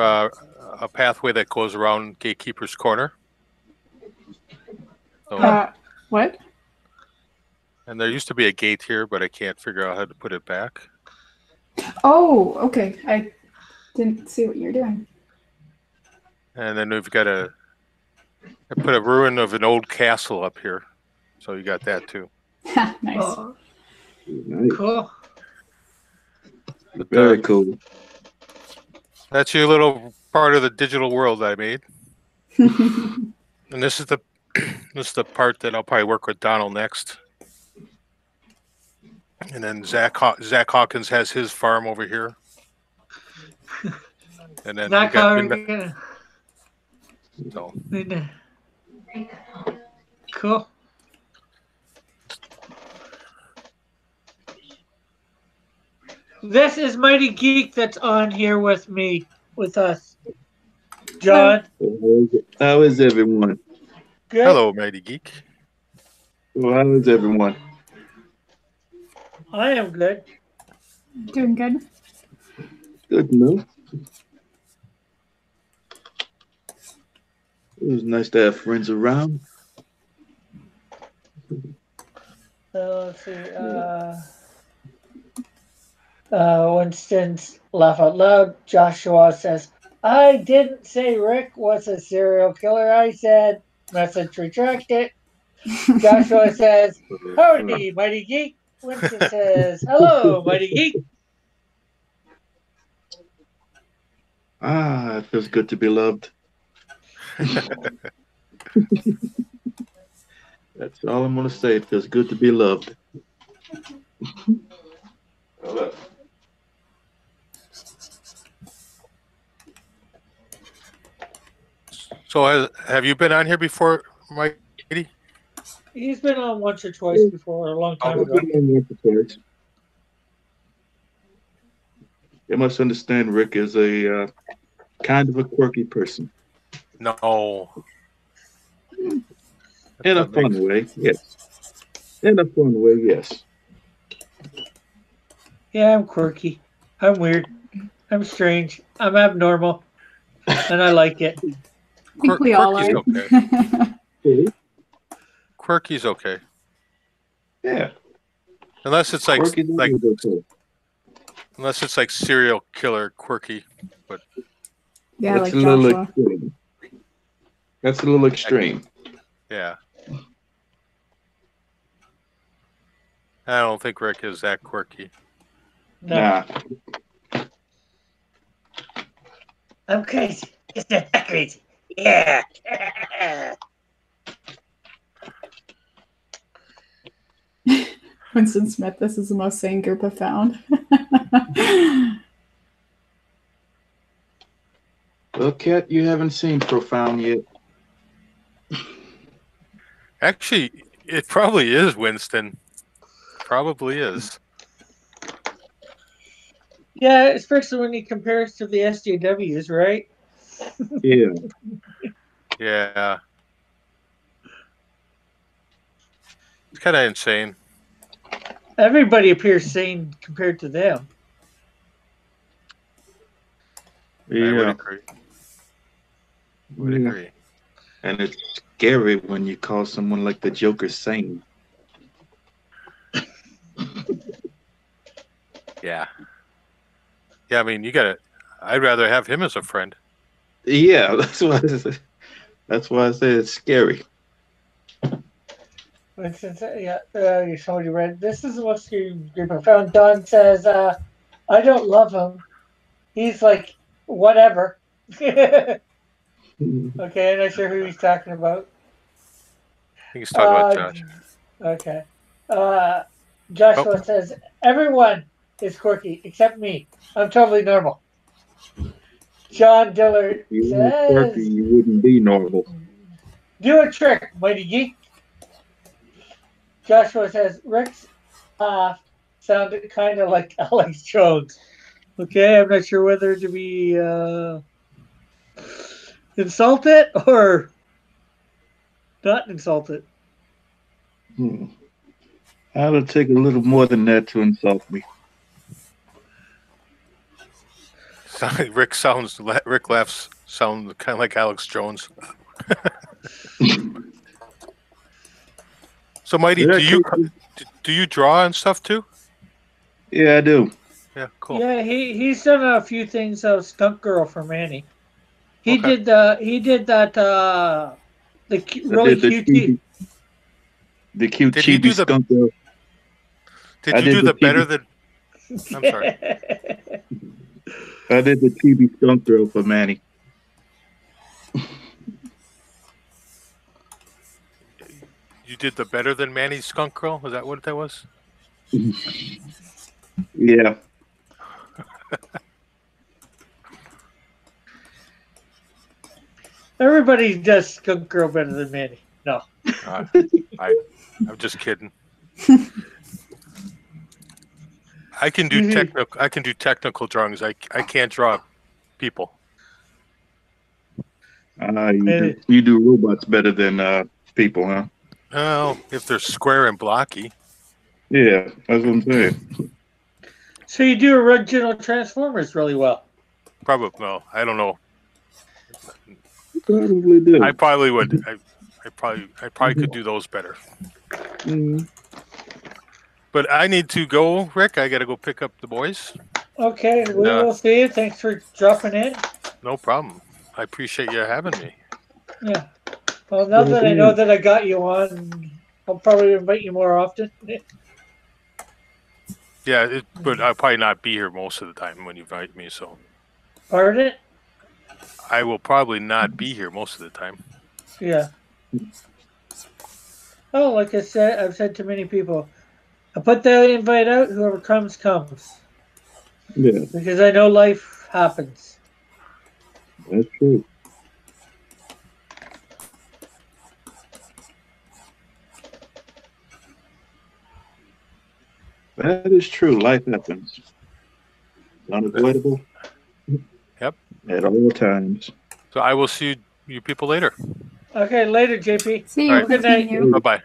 a pathway that goes around Gatekeeper's Corner. So, What? and there used to be a gate here, but I can't figure out how to put it back. Oh, okay. I didn't see what you're doing. And then we've got I put a ruin of an old castle up here. So you got that too. Nice. Oh, nice. cool. But, Very cool. that's your little part of the digital world I made. And this is the part that I'll probably work with Donald next. And then Zach Hawkins has his farm over here. And then Not we got gonna. so Cool. This is Mighty Geek that's on here with us. John, How is everyone? good? hello, Mighty Geek. Well, how is everyone? I am good. Doing good. Good to know. It was nice to have friends around. So let's see. Winston's laugh out loud. Joshua says, "I didn't say Rick was a serial killer. I said message retracted." Joshua says, "Howdy, Mighty Geek." Winston says, "Hello, Mighty Geek." Ah, it feels good to be loved. That's all I'm going to say. It feels good to be loved. So have you been on here before, Mighty? He's been on once or twice before, a long time ago. You must understand Rick is a kind of a quirky person. No. In a fun way, yes. In a fun way, yes. Yeah, I'm quirky. I'm weird. I'm strange. I'm abnormal. And I like it. I think we all are. Quirky's okay. Quirky's okay. Yeah. Unless it's like Quirky's okay. unless it's like serial killer quirky, but Yeah, that's like a little Joshua. extreme. That's a little extreme. yeah. I don't think Rick is that quirky. No. Nah. I'm crazy. It's not that crazy. Yeah. Winston Smith, this is the most sane group I've found. Well, Kat, you haven't seen Profound yet. Actually, it probably is Winston. Probably is. Yeah, especially when you compare us to the SJWs, right? Yeah. Yeah. It's kind of insane. Everybody appears sane compared to them. I would Yeah. agree. Would Yeah. agree. And it's scary when you call someone like the Joker sane. Yeah. Yeah, I mean, I'd rather have him as a friend. Yeah, that's why I said it's scary. Somebody read. This is the most group I found. Don says, "I don't love him. He's like whatever." Okay, I'm not sure who he's talking about. I think he's talking about Josh. Okay. Uh, Joshua says, "Everyone is quirky except me. I'm totally normal." John Dillard If you weren't quirky, says, you wouldn't be normal. "Do a trick, mighty geek." Joshua says, "Rick's sounded kind of like Alex Jones." Okay, I'm not sure whether to be insulted or not insulted. It'll take a little more than that to insult me. Rick laughs sound kind of like Alex Jones. So, Mighty, do you draw and stuff too? Yeah, I do. Yeah, cool. Yeah, he's done a few things. Skunk Girl for Manny. He Okay. did that. Really cute. The cute Did he chibi do the- skunk girl. Did I you did do the the better TV. than? I'm sorry. I did the chibi skunk girl for Manny. You did the better than Manny Skunk Girl? Was that what that was? Yeah. Everybody does Skunk Girl better than Manny. No. I'm just kidding. I can do technical drawings. I can't draw people. You do robots better than people, huh? Oh, if they're square and blocky. Yeah, that's what I'm saying. So you do original Transformers really well. Probably no. I don't know. Probably do. I probably would. I probably could do those better. Mm. But I need to go, Rick. I got to go pick up the boys. Okay, we will see you. Thanks for dropping in. No problem. I appreciate you having me. Yeah. Well, now that I know that I got you on, I'll probably invite you more often. Yeah, but I'll probably not be here most of the time when you invite me. So. Pardon? I will probably not be here most of the time. Yeah. Oh, like I said, I've said to many people, I put the invite out. Whoever comes, comes. Yeah. Because I know life happens. That's true. That is true. Life happens. Unavoidable. Yep. At all times. So I will see you people later. Okay, later, JP. See you. All right. Good night. Bye-bye.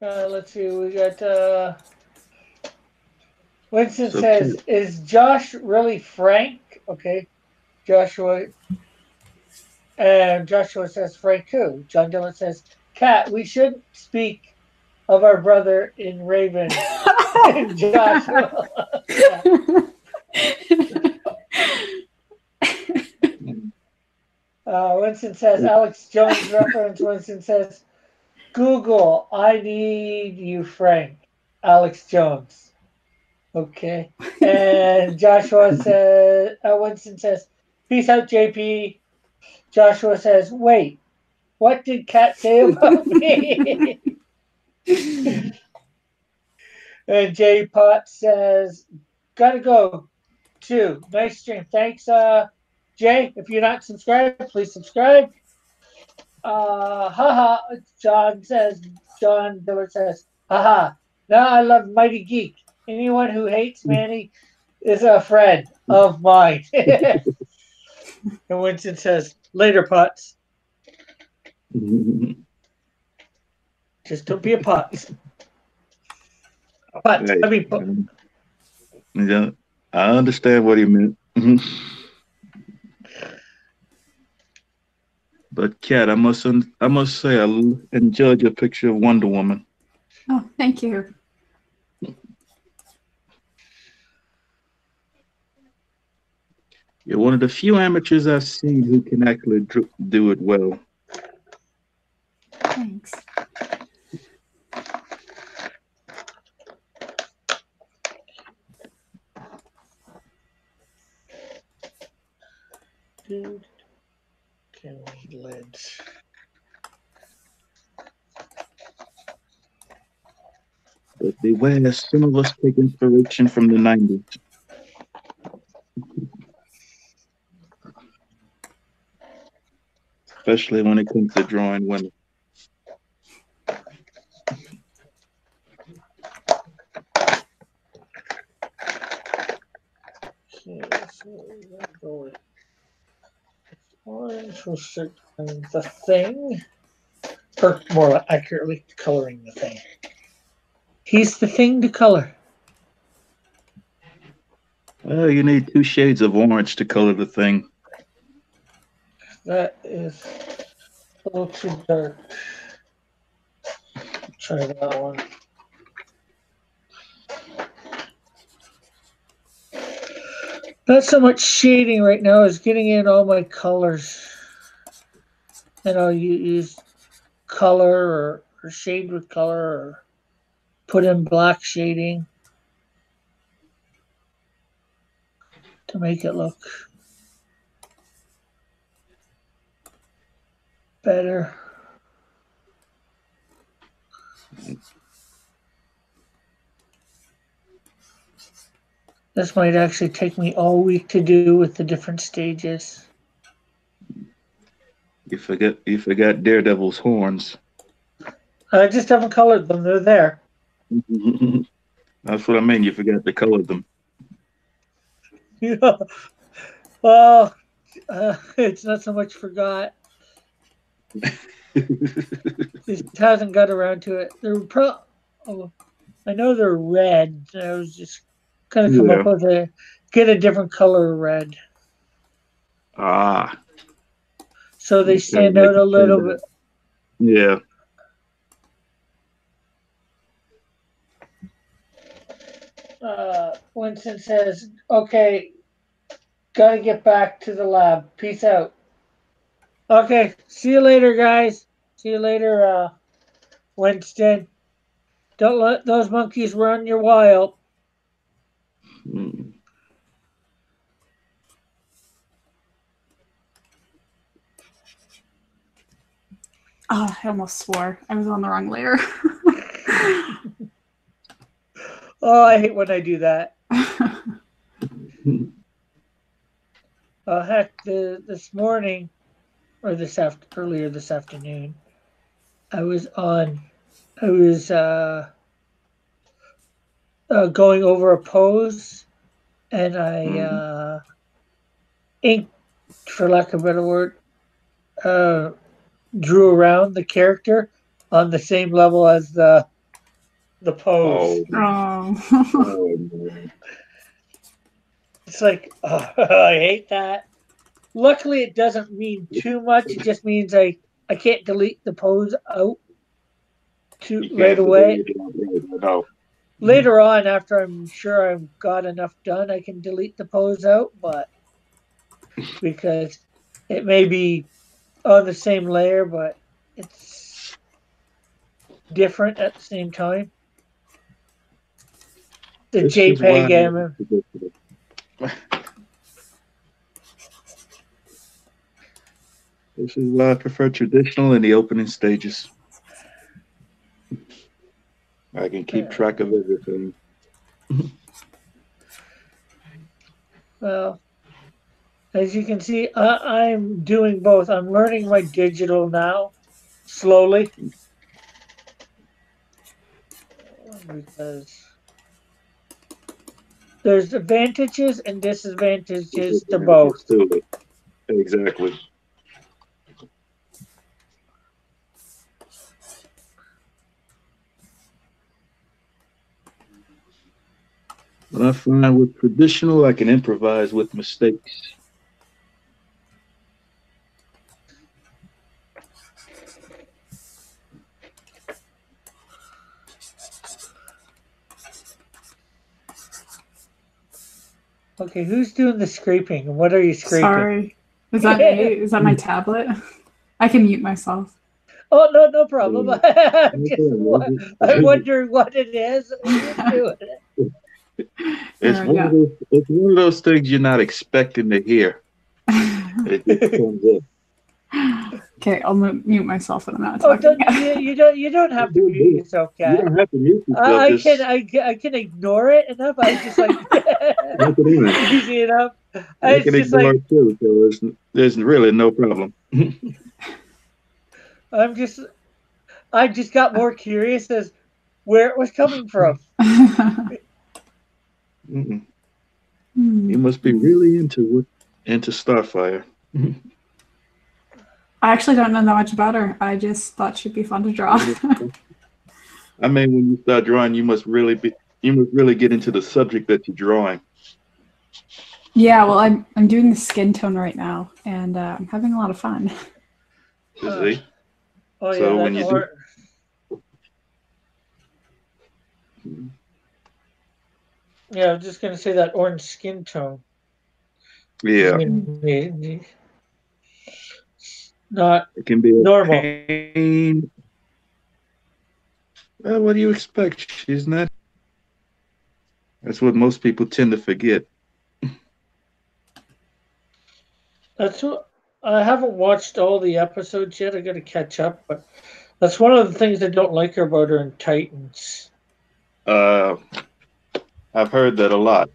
Let's see. We got Winston says, "Is Josh really Frank?" Okay, Joshua. And Joshua says, "Frank who?" John Dillon says, "Cat, we should speak of our brother in Raven." And Joshua. Winston says, Alex Jones reference. Winston says, "Google, I need you, Frank." Alex Jones. Okay. And Joshua says, Winston says, "Peace out, JP." Joshua says, "Wait, what did Kat say about me?" And J Pot says, "Gotta go too. Nice stream. Thanks, Jay. If you're not subscribed, please subscribe." Haha. John Dillard says, "Haha. Now I love Mighty Geek. Anyone who hates Manny is a friend of mine. And Winston says, later, Putz. Just don't be a Putz. Putz. Hey, I mean, yeah, I understand what he meant. But Kat, I must say, I enjoyed your picture of Wonder Woman. Oh, thank you. You're one of the few amateurs I've seen who can actually do it well. Thanks. dude. Can we lids? But beware, some of us take inspiration from the 90s. Especially when it comes to drawing women. Okay, so we're go with orange. We'll stick on the thing, or more accurately, coloring the thing. He's the thing to color. Well, you need 2 shades of orange to color the thing. That is a little too dark. Try that one. Not so much shading right now as getting in all my colors. And I'll use color or shade with color or put in black shading to make it look better. This might actually take me all week to do with the different stages. You forgot Daredevil's horns. I just haven't colored them. They're there. That's what I mean. You forgot to color them. Yeah. Well, it's not so much forgot. Just hasn't got around to it. I know they're red. I was just kind of come up with get a different color of red. Ah. So they stand out a little bit. Yeah. Winston says, okay, gotta get back to the lab. Peace out. Okay, see you later, guys. See you later, Winston. Don't let those monkeys run your wild. Oh, I almost swore. I was on the wrong layer. Oh, I hate when I do that. Heck, this morning, or earlier this afternoon, I was going over a pose, and I inked, for lack of a better word, drew around the character on the same level as the pose. Oh. It's like, I hate that. Luckily, it doesn't mean too much. It just means I can't delete the pose out right away. No. Later on, after I'm sure I've got enough done, I can delete the pose out, but because it may be on the same layer, but it's different at the same time. The JPEG image. This is why I prefer traditional in the opening stages. I can keep track of everything. Well, as you can see, I'm doing both. I'm learning my digital now, slowly. Because there's advantages and disadvantages to both. Exactly. But I find with traditional, I can improvise with mistakes. Okay, who's doing the scraping and what are you scraping? Sorry. Is that me? Is that my tablet? I can mute myself. Oh, no problem. I'm It's wondering what it is. Who's doing it? Yeah. it's one of those things you're not expecting to hear. It just comes up. Okay, I'll mute myself when I'm not Oh, talking. you don't have to mute yourself, You Kat. don't have to mute yourself. I can ignore it enough. I just like easy enough. I It's can just ignore like it too, so there's really no problem. I just got more curious as where it was coming from. You must be really into Starfire. I actually don't know that much about her. I just thought she'd be fun to draw. I mean, when you start drawing, you must really get into the subject that you're drawing. Yeah, well, I'm doing the skin tone right now, and I'm having a lot of fun. See? Oh So yeah, when you yeah, I was just gonna say that orange skin tone. Yeah. Not it can be normal. Pain. Well, what do you expect? She's not. That's what most people tend to forget. That's what I haven't watched all the episodes yet. I got to catch up, but that's one of the things I don't like about her in Titans. I've heard that a lot.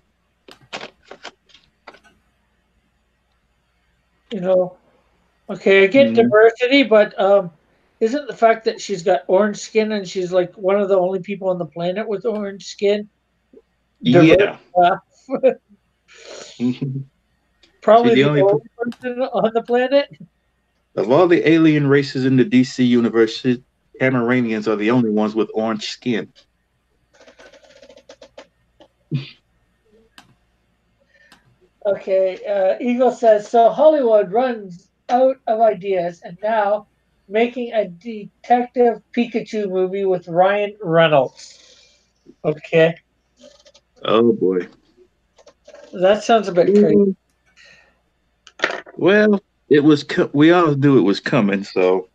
You know, okay, I get diversity, but isn't the fact that she's got orange skin and she's like one of the only people on the planet with orange skin? Yeah. Probably the only person on the planet. Of all the alien races in the DC universe, Cameranians are the only ones with orange skin. Okay, Eagle says, so Hollywood runs out of ideas and now making a Detective Pikachu movie with Ryan Reynolds. Okay. Oh boy. That sounds a bit crazy. Well, we all knew it was coming, so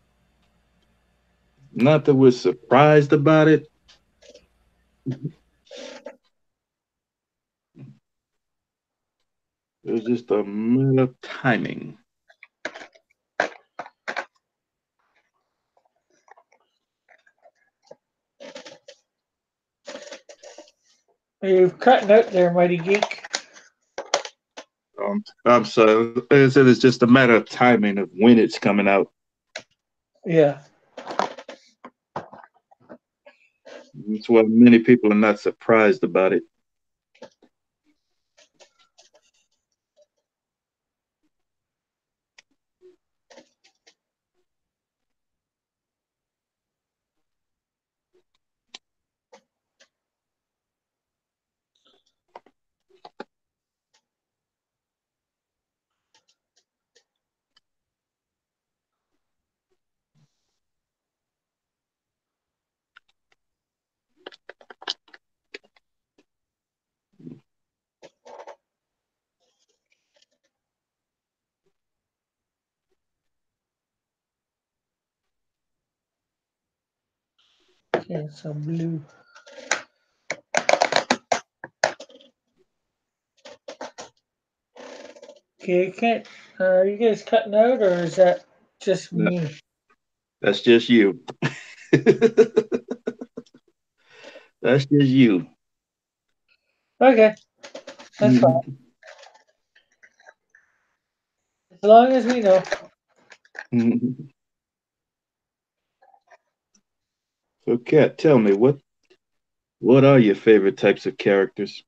not that we're surprised about it. It was just a matter of timing. You're cutting out there, Mighty Geek. I'm sorry. Like I said, it's just a matter of timing of when it's coming out. Yeah. That's why many people are not surprised about it. Okay, so blue. Okay, can't. Are you guys cutting out, or is that just me? That's just you. That's just you. Okay, that's fine. As long as we know. So, Kat, tell me what are your favorite types of characters?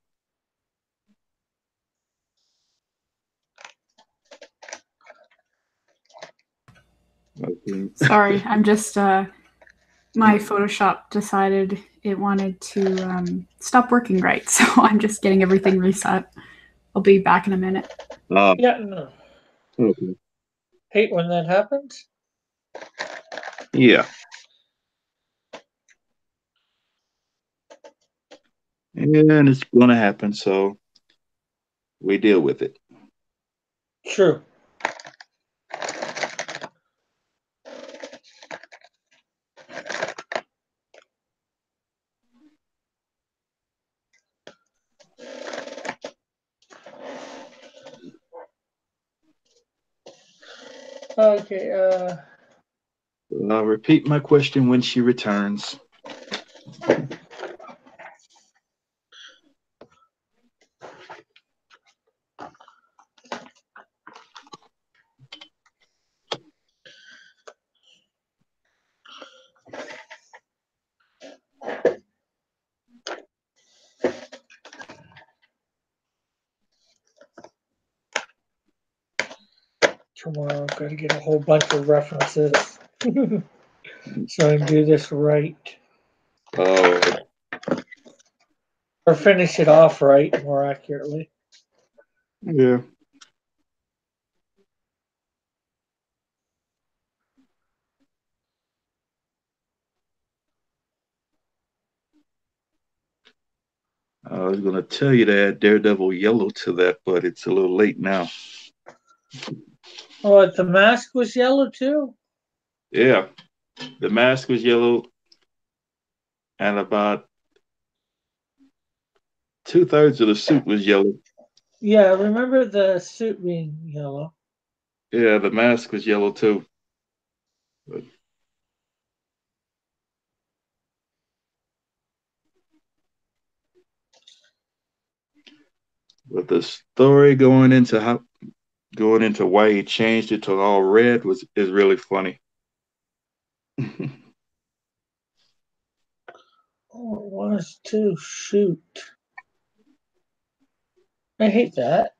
Okay. Sorry, I'm just my Photoshop decided it wanted to stop working right, so I'm just getting everything reset. I'll be back in a minute. Yeah, no. Okay. Hate when that happens. Yeah. And it's going to happen, so we deal with it. True. Okay, I'll repeat my question when she returns. tomorrow I've got to get a whole bunch of references. So I can do this right. Oh, Or finish it off right, more accurately. yeah. I was going to tell you to add Daredevil yellow to that, but it's a little late now. Oh, the mask was yellow too? Yeah. The mask was yellow, and about 2/3 of the suit was yellow. Yeah, I remember the suit being yellow. Yeah, the mask was yellow too. But the story going into why he changed it to all red is really funny. Oh, it was too. Shoot. I hate that.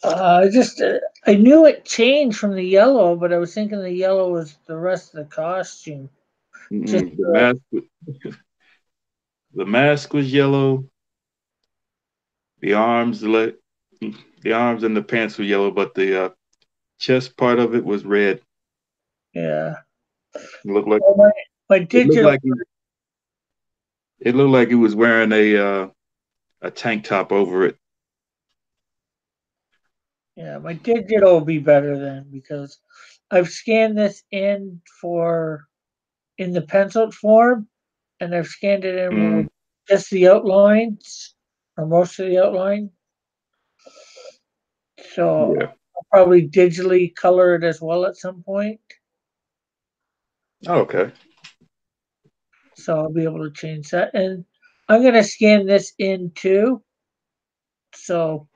I knew it changed from the yellow, but I was thinking the yellow was the rest of the costume. Just The mask was yellow. The arms, the arms and the pants were yellow, but the chest part of it was red. yeah. It looked like Well, my it looked digital. like it looked like he was wearing a tank top over it. Yeah, my digital will be better then because I've scanned this in the penciled form, and I've scanned it in with just the outlines or most of the outline. So Yeah. I'll probably digitally color it as well at some point. Okay. So I'll be able to change that. And I'm going to scan this in too. So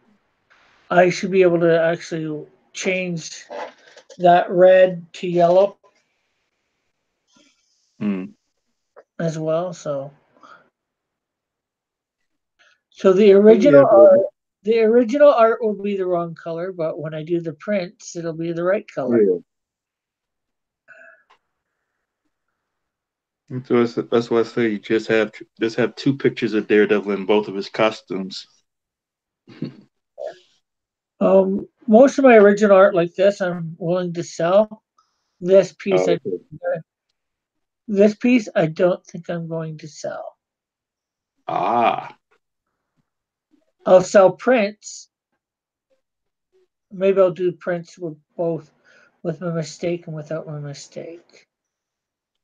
I should be able to actually change that red to yellow as well. So the original art will be the wrong color, but when I do the prints, it'll be the right color. Yeah. That's why I say you just have two pictures of Daredevil in both of his costumes. Most of my original art like this, I'm willing to sell. This piece, Oh, I don't think I'm going to sell. Ah. I'll sell prints. Maybe I'll do prints with both, with my mistake and without my mistake.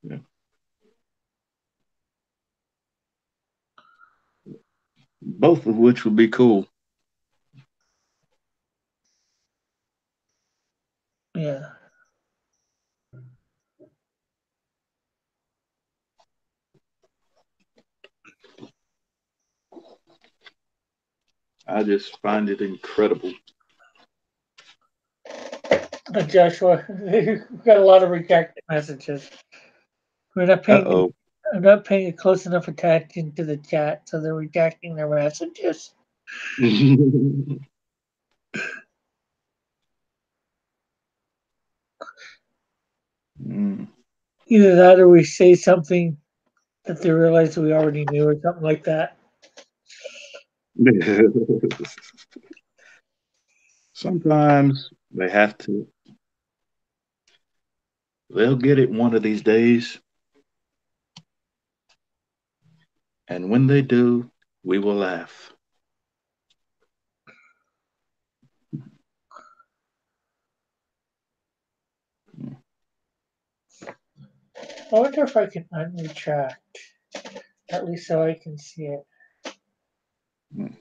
Yeah. Both of which would be cool. Yeah. I just find it incredible. Joshua, we've got a lot of rejected messages. We're not paying. Uh-oh. I'm not paying a close enough attention to the chat, so they're rejecting their messages. Mm. Either that or we say something that they realize we already knew or something like that. Sometimes they have to. They'll get it one of these days. And when they do, we will laugh. I wonder if I can unretract, at least so I can see it. Mm.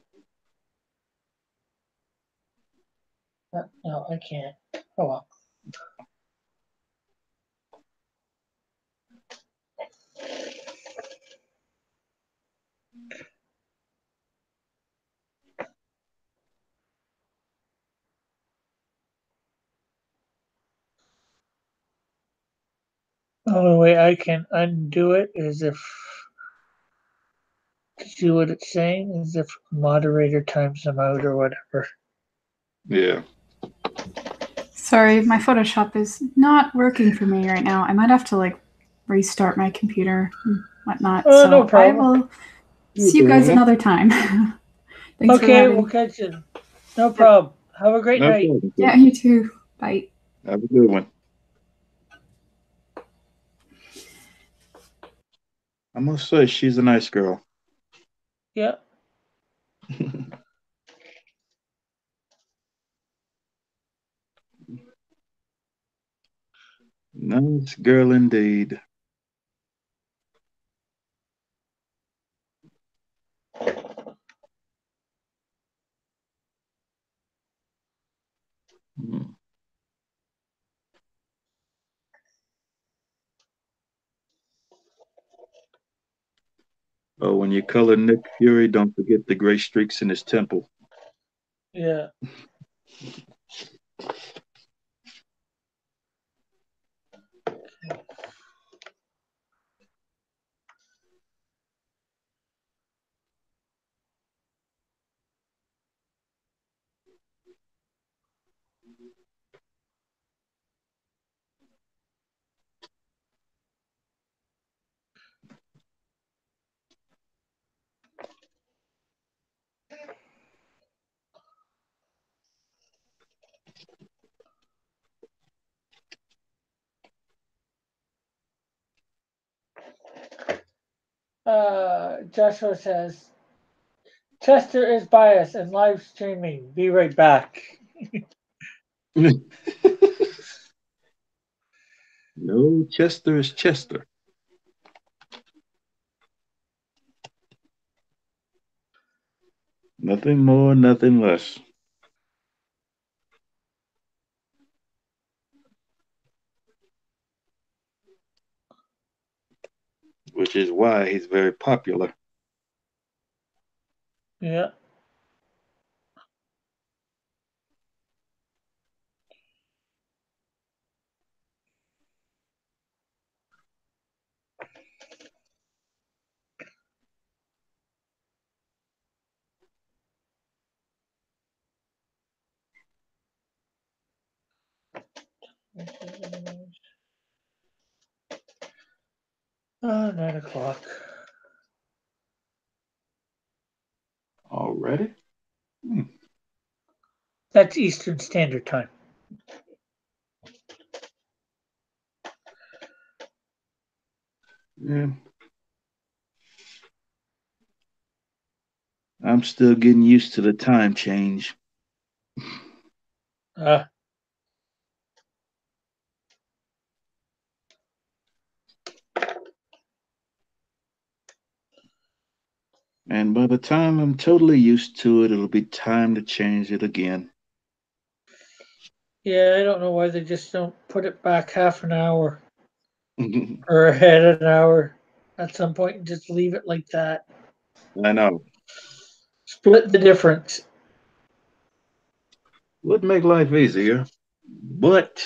No, I can't. Oh well. The only way I can undo it is if to see what it's saying is if moderator times them out or whatever. Yeah. Sorry, my Photoshop is not working for me right now. I might have to like restart my computer and whatnot. Oh, So no problem. I will see you guys another time. Thanks for Okay, having. we'll catch you. No problem. Have a great No night. problem. Yeah, you too. Bye. Have a good one. I must say, she's a nice girl. Yeah. Nice girl indeed. Mm. Oh, when you color Nick Fury, don't forget the gray streaks in his temple. Yeah. Joshua says, Chester is biased and live streaming. Be right back. No, Chester is Chester. Nothing more, nothing less. Which is why he's very popular. Yeah. Oh, 9 o'clock. Already? That's Eastern Standard Time. Yeah. I'm still getting used to the time change. Uh, And by the time I'm totally used to it, it'll be time to change it again. yeah, I don't know why they just don't put it back half an hour or ahead an hour at some point and just leave it like that. I know. Split the difference. Would make life easier, but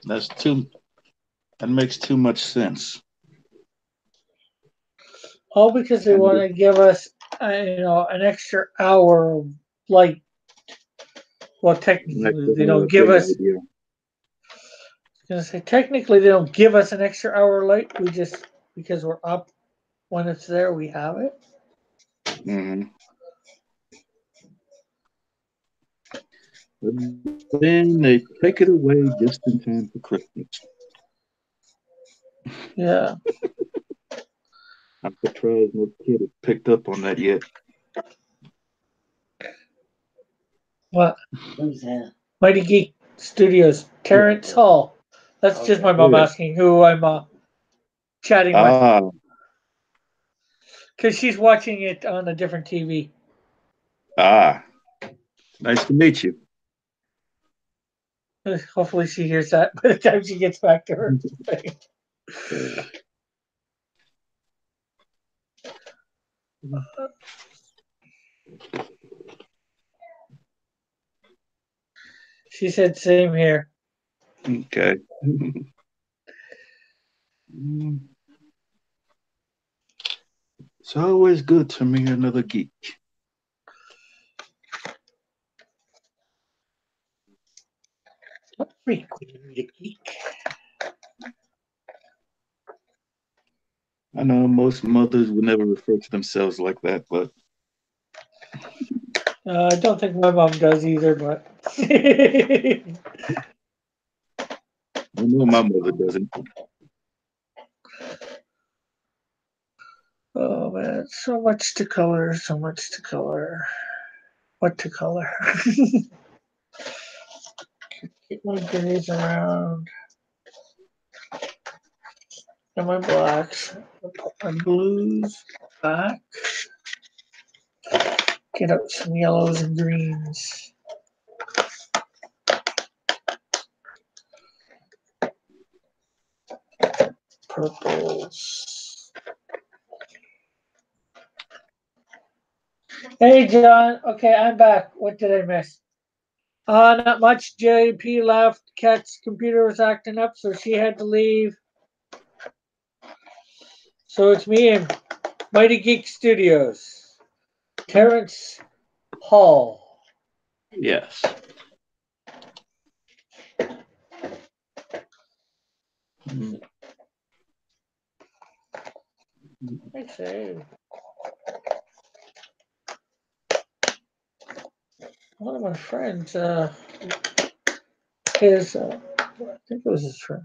that makes too much sense. All because they want to give us, an extra hour of light. Well, technically, they don't give us. Idea. gonna say technically they don't give us an extra hour light. We just because we're up when it's there, we have it. Mm-hmm. Then they take it away just in time for Christmas. Yeah. I'm surprised no kid has picked up on that yet. What? Who's that? Mighty Geek Studios, Terrence Hall. That's just my mom Yeah. asking who I'm chatting with Ah, because she's watching it on a different TV. nice to meet you. Hopefully she hears that by the time she gets back to her thing. She said same here. Okay. Mm. It's always good to meet another geek. What freak would you meet a geek? I know most mothers would never refer to themselves like that, but I don't think my mom does either, but I know my mother doesn't. oh man, so much to color, so much to color. What to color? Get my grays around. And my blacks. Put my blues back. Get up some yellows and greens. Purples. Hey John, okay, I'm back. What did I miss? Not much. JP left. Kat's computer was acting up, so she had to leave. So it's me and Mighty Geek Studios. Terrence Hall. Yes. I say. One of my friends, I think it was his friend.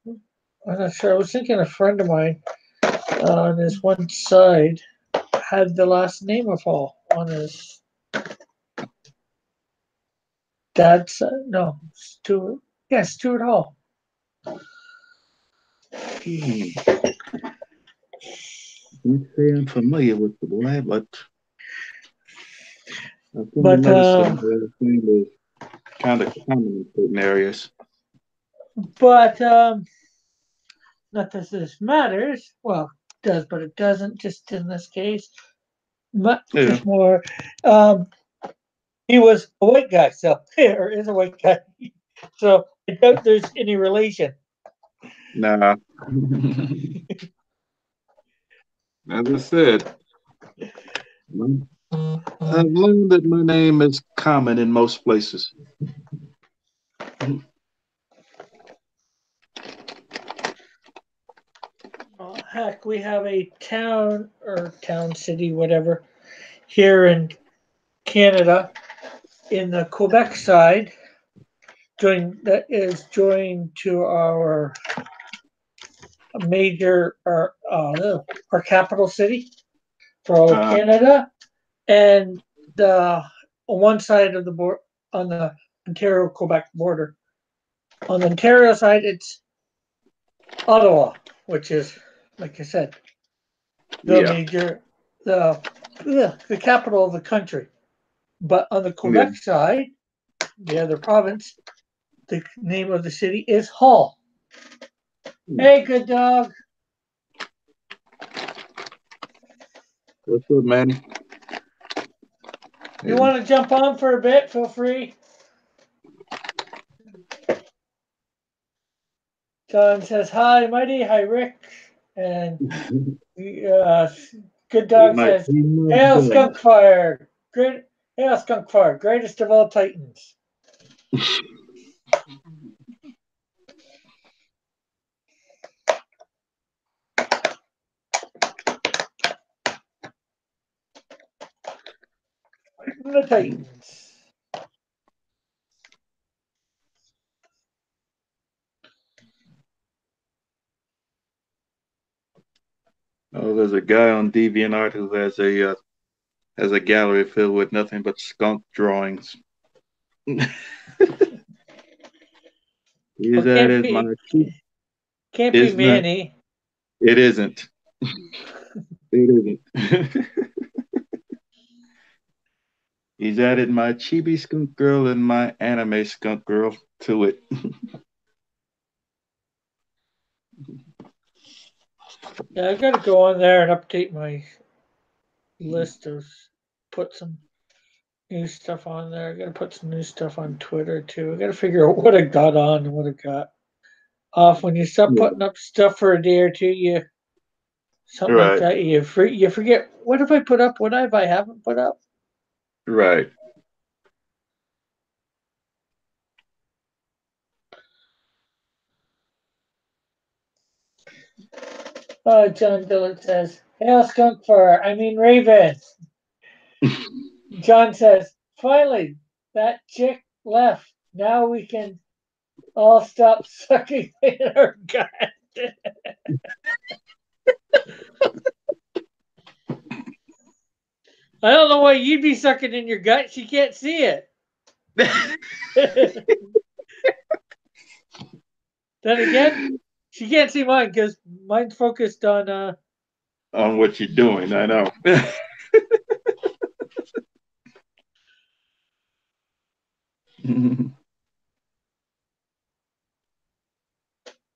I'm not sure. I was thinking a friend of mine on his one side had the last name of Hall on his dad's side. No, Stuart. Yeah, Stuart Hall. Can't say I'm familiar with the boy, but I think But, medicine is kind of common in certain areas. But not that this matters. Well, it does, but it doesn't. Just in this case, just more. He was a white guy, so or is a white guy. So I doubt there's any relation. Nah. As I said, I've learned that my name is common in most places. Oh, heck, we have a town or town city, whatever, here in Canada, in the Quebec side, that is joined to our major our capital city for all of Canada, and the on one side of the board on the Ontario Quebec border. On the Ontario side, it's Ottawa, which is, like I said, the major the capital of the country. But on the Quebec side, the other province, the name of the city is Hull. Hey, good dog. What's up, Manny? You want to jump on for a bit? Feel free. John says hi, Mighty. Hi, Rick. And good dog says, "Hail Skunk Fire! Great, hail Skunk Fire! Greatest of all Titans." The Titans. Oh, there's a guy on DeviantArt who has a gallery filled with nothing but skunk drawings. He's Well, at it, my can't be Isn't it? Manny. It isn't. It isn't. He's added my chibi skunk girl and my anime skunk girl to it. Yeah, I gotta go on there and update my list of put some new stuff on there. I gotta put some new stuff on Twitter too. I gotta figure out what I got on and what I got off. When you start Yeah. putting up stuff for a day or two, you something like Right, that, you forget what have I put up, what have I haven't put up. right. John Dillard says, "Hail skunk fur. I mean Raven." John says, "Finally, that chick left. Now we can all stop sucking in our gut." I don't know why you'd be sucking in your gut. She can't see it. Then again, she can't see mine because mine's focused on. On what you're doing, I know.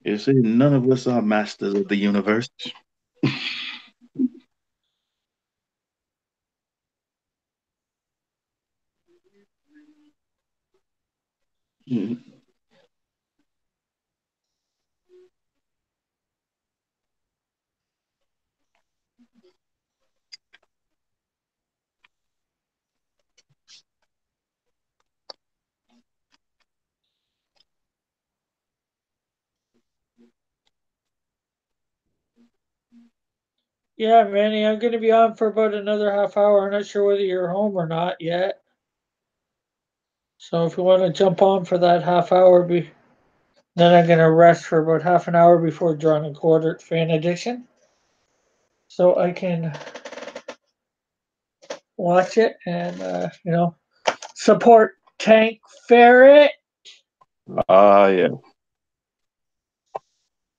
You see, none of us are masters of the universe. Yeah, Manny, I'm going to be on for about another half hour. I'm not sure whether you're home or not yet. So if you want to jump on for that half hour, then I'm going to rest for about half an hour before Drawn and Quartered Fan Edition. So I can watch it and, support Tank Ferret, Ah, yeah.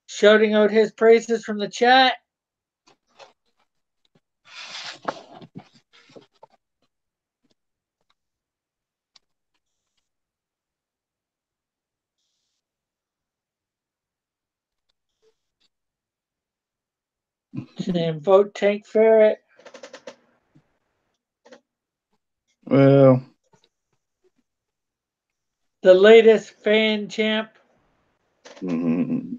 shouting out his praises from the chat. And vote Tank Ferret. Well, The latest fan champ. mm,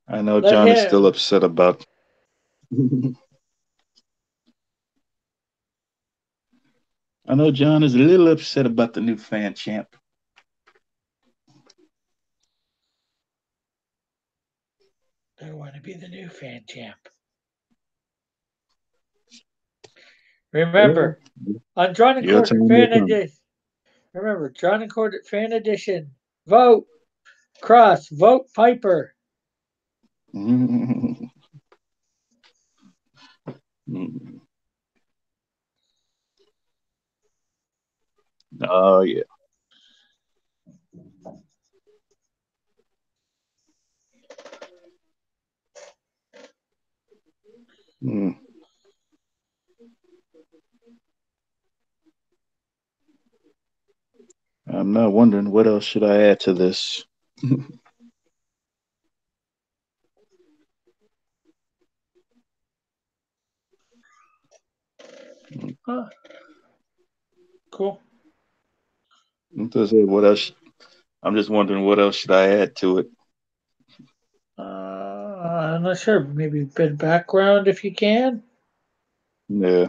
I know Let John is still him. upset about. I know John is a little upset about the new fan champ. I want to be the new fan champ. Remember, on Drawn and Your Quartered time will Fan come. Edition. Remember, Drawn and Quartered Fan Edition. Vote Cross. Vote Piper. Oh yeah. Mm. I'm not wondering what else should I add to this. Huh. Cool. What else? I'm just wondering what else should I add to it. I'm not sure. Maybe a bit of background if you can. Yeah.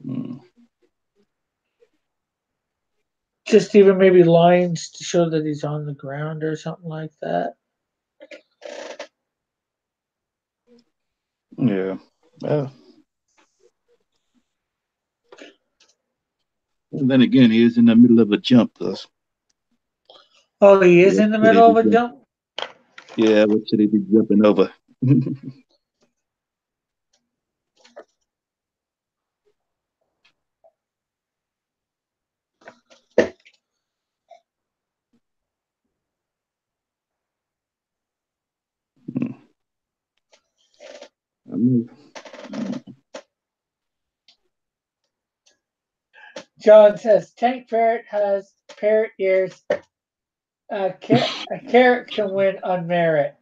Mm. Just even maybe lines to show that he's on the ground or something like that. Yeah. Well, and then again, he is in the middle of a jump, thus. Oh, he is What in the should he middle be of a jump- jump? Yeah, what should he be jumping over? I mean, John says Tank Parrot has parrot ears. A carrot can win on merit.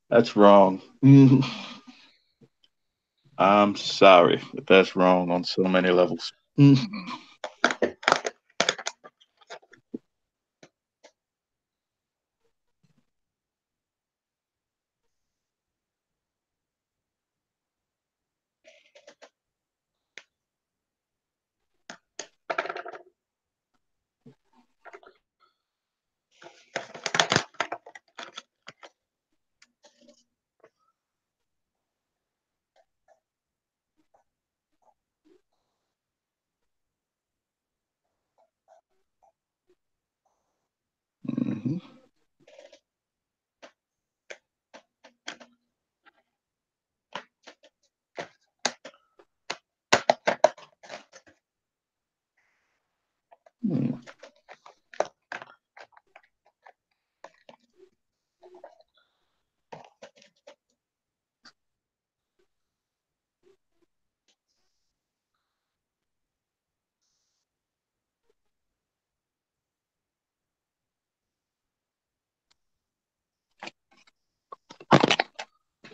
that's wrong. I'm sorry if that's wrong on so many levels. Mhm. Hmm.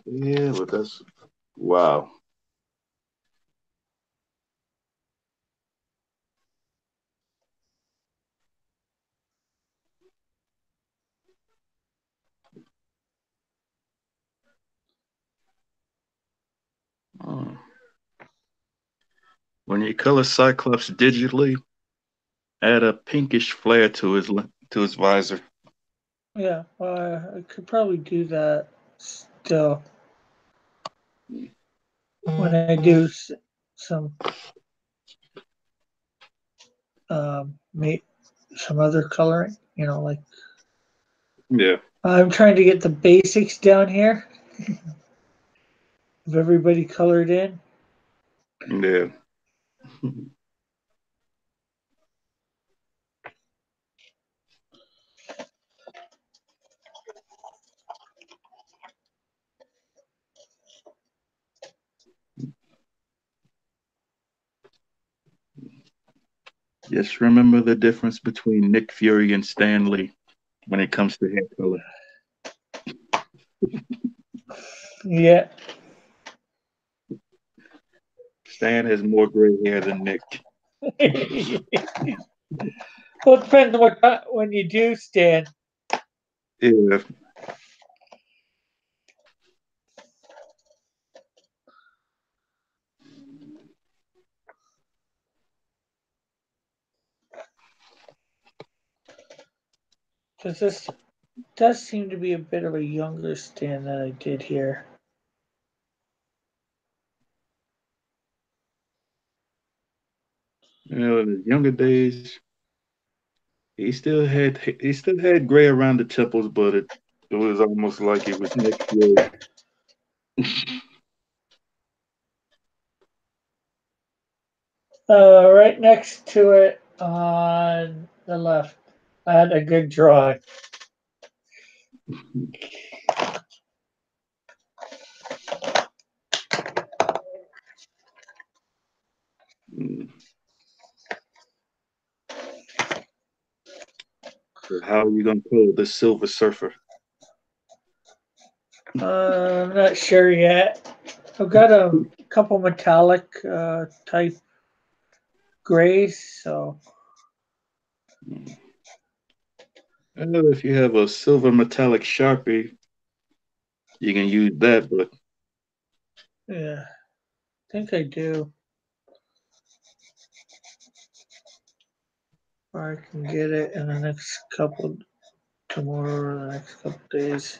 Yeah, but that's wow. Hmm. When you color Cyclops digitally, add a pinkish flare to his visor. Yeah, I could probably do that still when I do some make some other coloring. Like Yeah, I'm trying to get the basics down here of everybody colored in. yeah. Just remember the difference between Nick Fury and Stan Lee when it comes to hair color. Yeah. Stan has more gray hair than Nick. Well, it depends on when you do stand. Yeah, Because this does seem to be a bit of a younger stand than I did here. in his younger days, he still had gray around the temples, but it was almost like it was Nick Fury. Right next to it on the left, I had a good drawing. Mm. So how are you gonna call the Silver Surfer? I'm not sure yet. I've got a couple metallic type grays, so I know if you have a silver metallic Sharpie, you can use that, but yeah, I think I do. Or I can get it in the next couple tomorrow or the next couple days.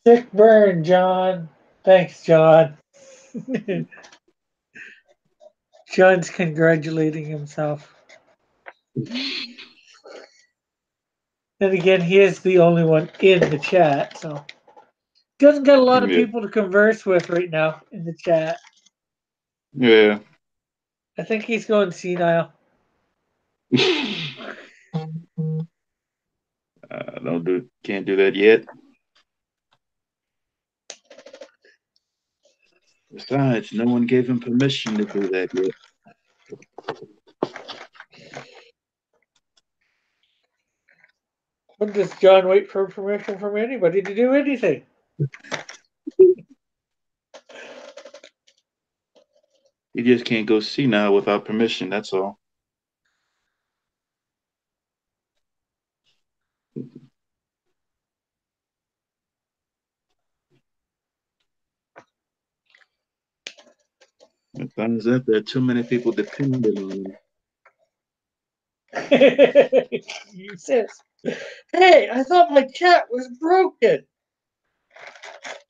Sick burn, John. Thanks, John. John's congratulating himself. And again, he is the only one in the chat, so doesn't got a lot of Yeah. people to converse with right now in the chat. Yeah. I think he's going senile. Can't do that yet. Besides, no one gave him permission to do that yet. When does John wait for permission from anybody to do anything? You just can't go see now without permission, that's all. It finds that there are too many people depending on him. He says, "Hey, I thought my chat was broken."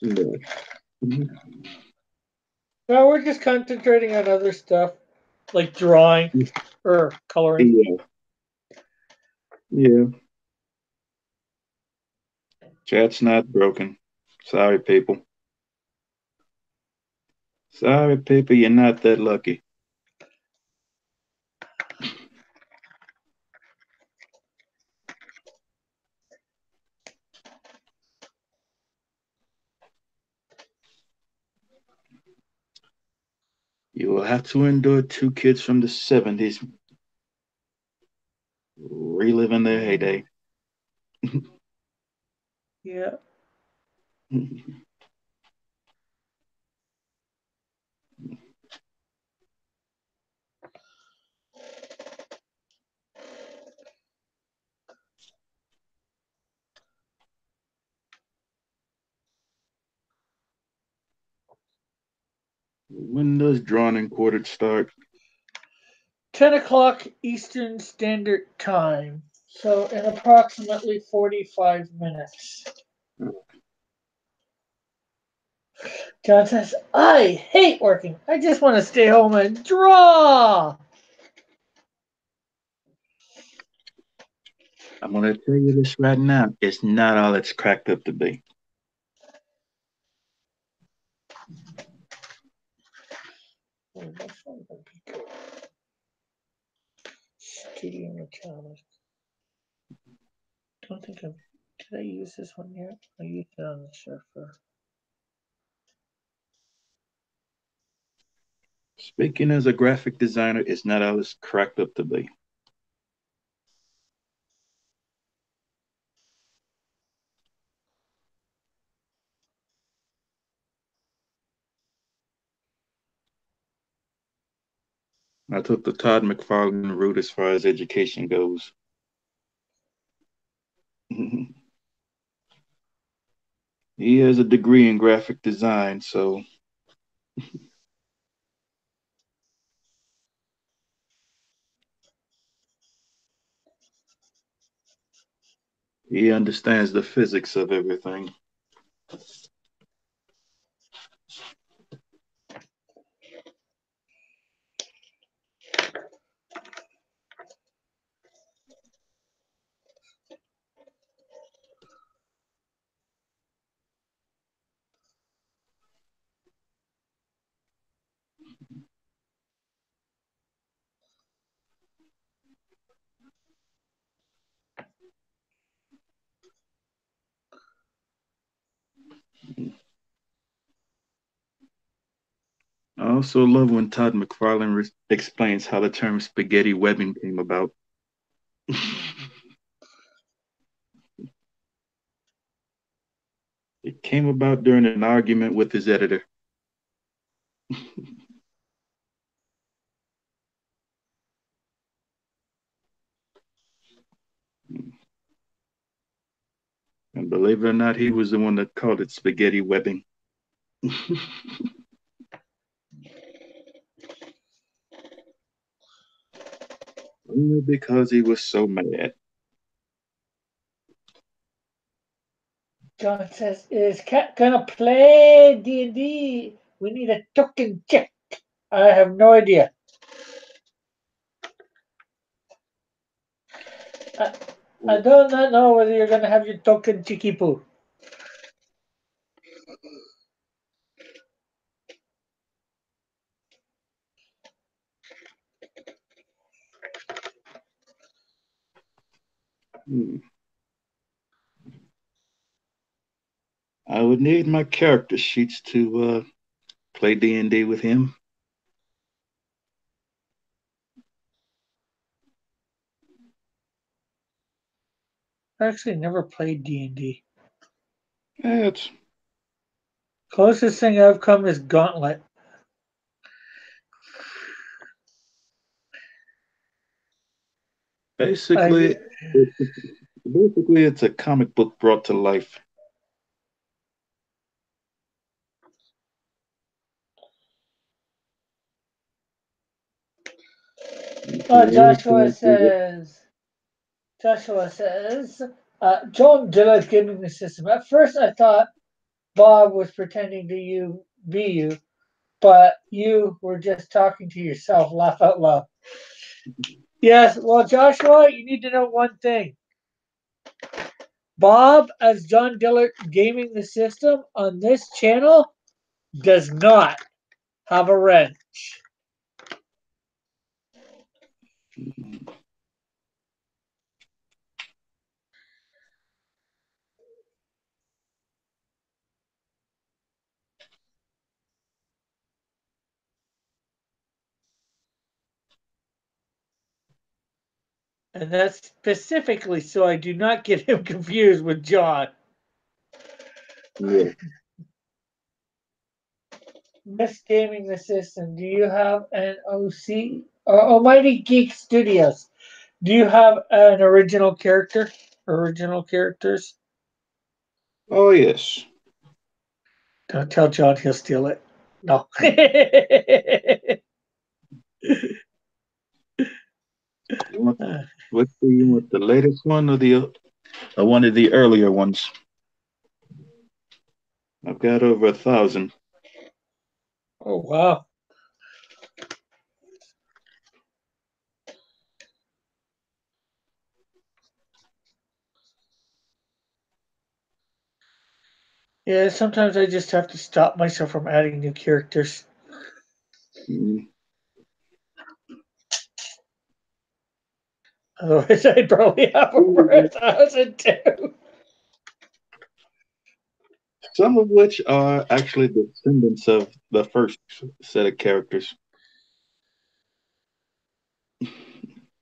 Yeah. No, we're just concentrating on other stuff, like drawing or coloring. Yeah. Chat's not broken. Sorry, people. Sorry, people, you're not that lucky. You will have to endure two kids from the 70s reliving their heyday. Yeah. When does drawn and quartered start? 10 o'clock Eastern Standard Time. So in approximately 45 minutes. John says, "I hate working. I just want to stay home and draw." I'm going to tell you this right now. It's not all it's cracked up to be. Studio Metallic. Don't think I've. Did I use this one yet? I used it on the surfer. Speaking as a graphic designer, it's not all it's cracked up to be. I took the Todd McFarlane route as far as education goes. He has a degree in graphic design, so he understands the physics of everything. I also love when Todd McFarlane explains how the term spaghetti webbing came about. It came about during an argument with his editor. And believe it or not, he was the one that called it spaghetti webbing. Only because he was so mad. John says, "Is Cat gonna play D&D? We need a token check." I have no idea. I do not know whether you're gonna have your token cheeky poo. Hmm. I would need my character sheets to play D&D with him. I actually never played D&D. Yeah, it's Closest thing I've come is Gauntlet. basically it's a comic book brought to life. Joshua says, John Dillard Gaming the System. At first I thought Bob was pretending to be you, but you were just talking to yourself. Laugh out loud. Yes, well, Joshua, you need to know one thing. Bob, as John Dillard Gaming the System on this channel, does not have a wrench. And that's specifically so I do not get him confused with John. Yeah. Miss Gaming the System, do you have an OC? Almighty Geek Studios. Do you have an original character? Original characters? Oh yes. Don't tell John, he'll steal it. No. You want you want the latest one or the one of the earlier ones? I've got over 1,000. Oh, wow. Yeah, sometimes I just have to stop myself from adding new characters. Mm. Otherwise, I'd probably have over 1,000 too. Some of which are actually descendants of the first set of characters.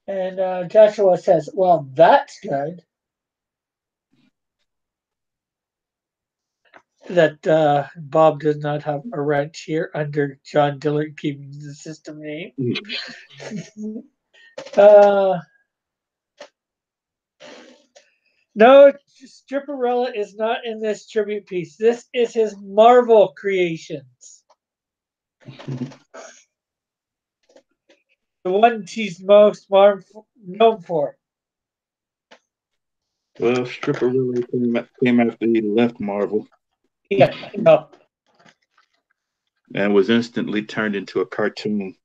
And Joshua says, well, that's good. That Bob does not have a wrench here under John Dillard keeping the system name. No, Stripperella is not in this tribute piece. This is his Marvel creations. The one he's most known for. Well, Stripper really came after he left Marvel Yeah, I know. and was instantly turned into a cartoon.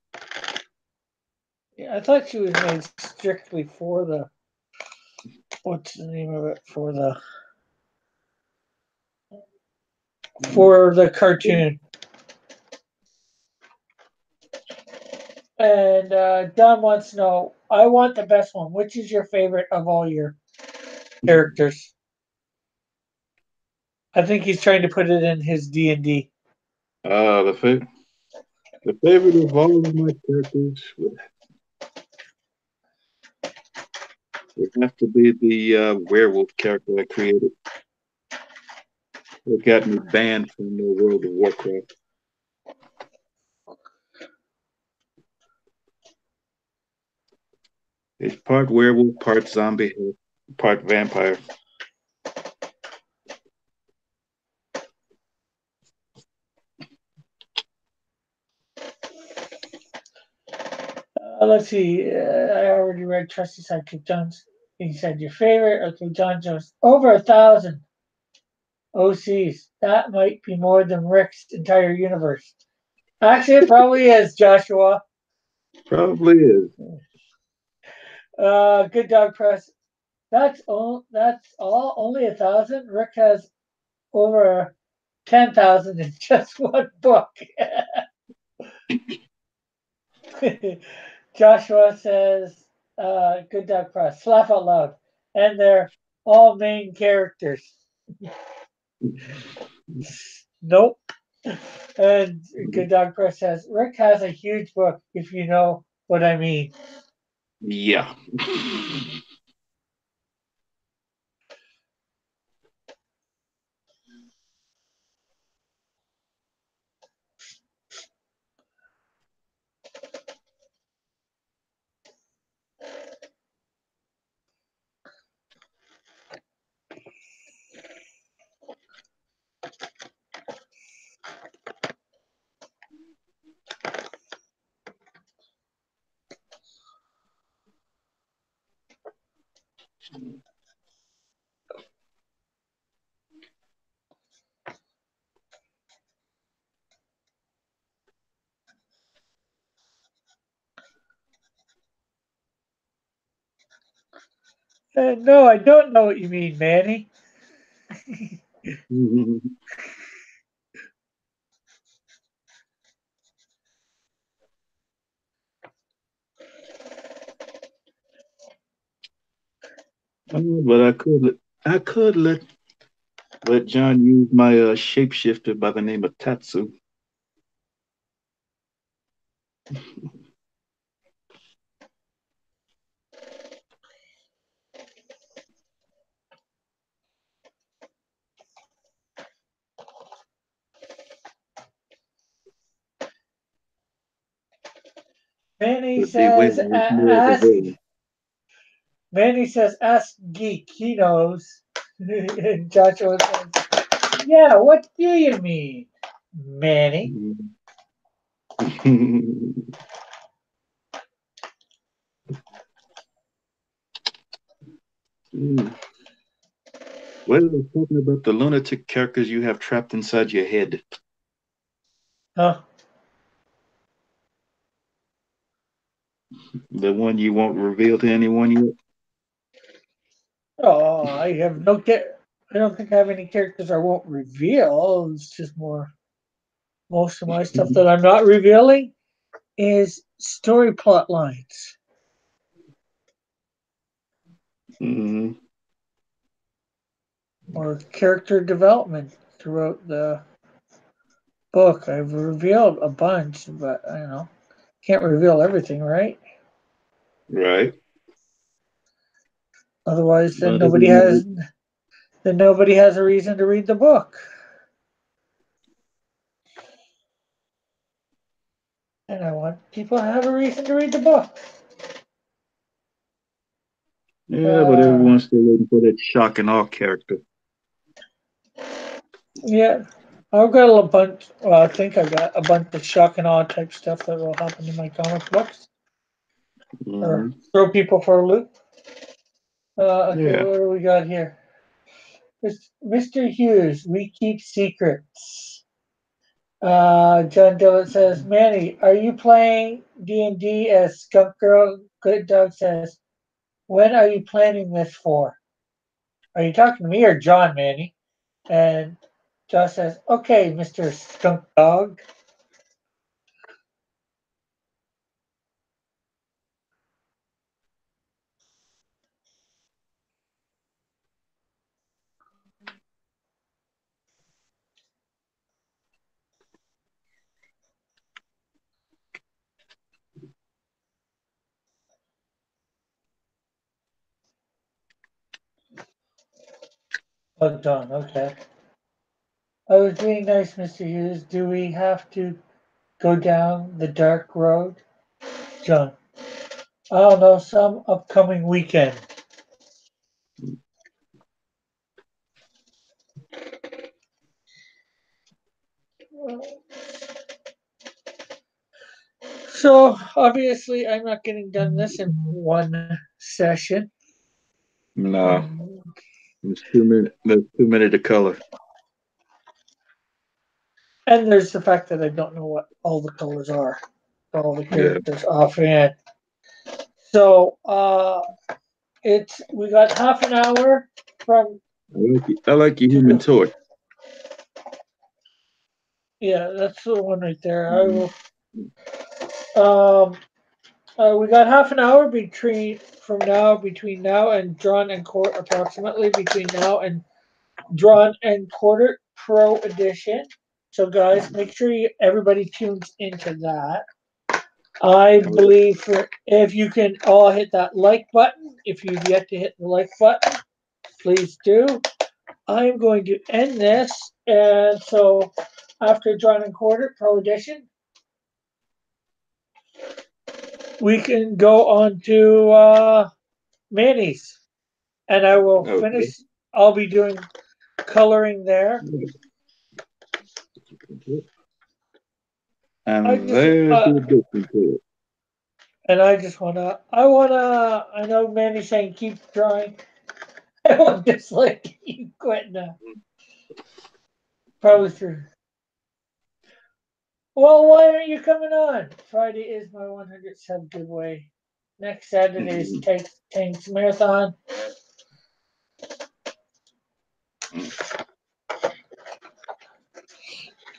Yeah, I thought she was made strictly for the. What's the name of it? For the cartoon. And Don wants to know, I want the best one. Which is your favorite of all your characters? I think he's trying to put it in his D&D. The favorite of all of my characters would have to be the werewolf character I created. It got me banned from the World of Warcraft. It's part werewolf, part zombie, part vampire. let's see. I already read Trusty Sidekick John's. He said your favorite. Okay, John Jones. Over 1,000 OCs. That might be more than Rick's entire universe. Actually, it probably is, Joshua. Probably is. Good Dog Press. That's all. That's all. Only 1,000. Rick has over 10,000 in just one book. Joshua says, "Good Dog Press." Laugh out loud, and they're all main characters. Nope. And Good Dog Press says, "Rick has a huge book, if you know what I mean." Yeah. No, I don't know what you mean, Manny. But I could let John use my shapeshifter by the name of Tatsu. Manny But see, wait, says, it's more of a "Ask." villain. Manny says, "Ask Geek. He knows." And Joshua says, "Yeah, what do you mean, Manny?" Mm. Well, talking about the lunatic characters you have trapped inside your head. Huh? The one you won't reveal to anyone yet. Oh, I have no I don't think I have any characters I won't reveal. It's just more. Most of my stuff that I'm not revealing is story plot lines Mm-hmm. or character development throughout the book. I've revealed a bunch, but I don't know. Can't reveal everything, right? Right. Otherwise, But every night, then nobody has a reason to read the book. And I want people to have a reason to read the book. yeah, but everyone's still waiting for that shock and awe character. Yeah, I've got a bunch. Well, I think I've got a bunch of shock and awe type stuff that will happen in my comic books Mm-hmm. or throw people for a loop. Okay, Yeah. what do we got here? Mr. Hughes, we keep secrets. John Dillon says, "Manny, are you playing D&D as Skunk Girl?" Good Dog says, "When are you planning this for?" Are you talking to me or John, Manny? And Josh says, "Okay, Mr. Skunk Dog." Oh, John, okay. I was being nice, Mr. Hughes. Do we have to go down the dark road? John, I don't know, some upcoming weekend. So obviously, I'm not getting done this in one session. No, it's 2 minutes. That's 2 minutes to color. And there's the fact that I don't know what all the colors are, all the characters offhand. So we got half an hour from. I like your Human Torch. Yeah, that's the one right there. I will. We got half an hour between now and Drawn and Court, approximately between now and Drawn and Quarter Pro Edition. So guys, make sure everybody tunes into that. I believe if you can all hit that like button, if you've yet to hit the like button, please do. I'm going to end this, and so after Drawn and Quarter Pro Edition, we can go on to Manny's, and I will finish. I'll be doing coloring there. And there's the addition to it. And I just I know Manny's saying keep drawing. I want just like you quit now. Probably true. Well, why aren't you coming on? Friday is my 100 sub giveaway. Next Saturday is Tanks Marathon.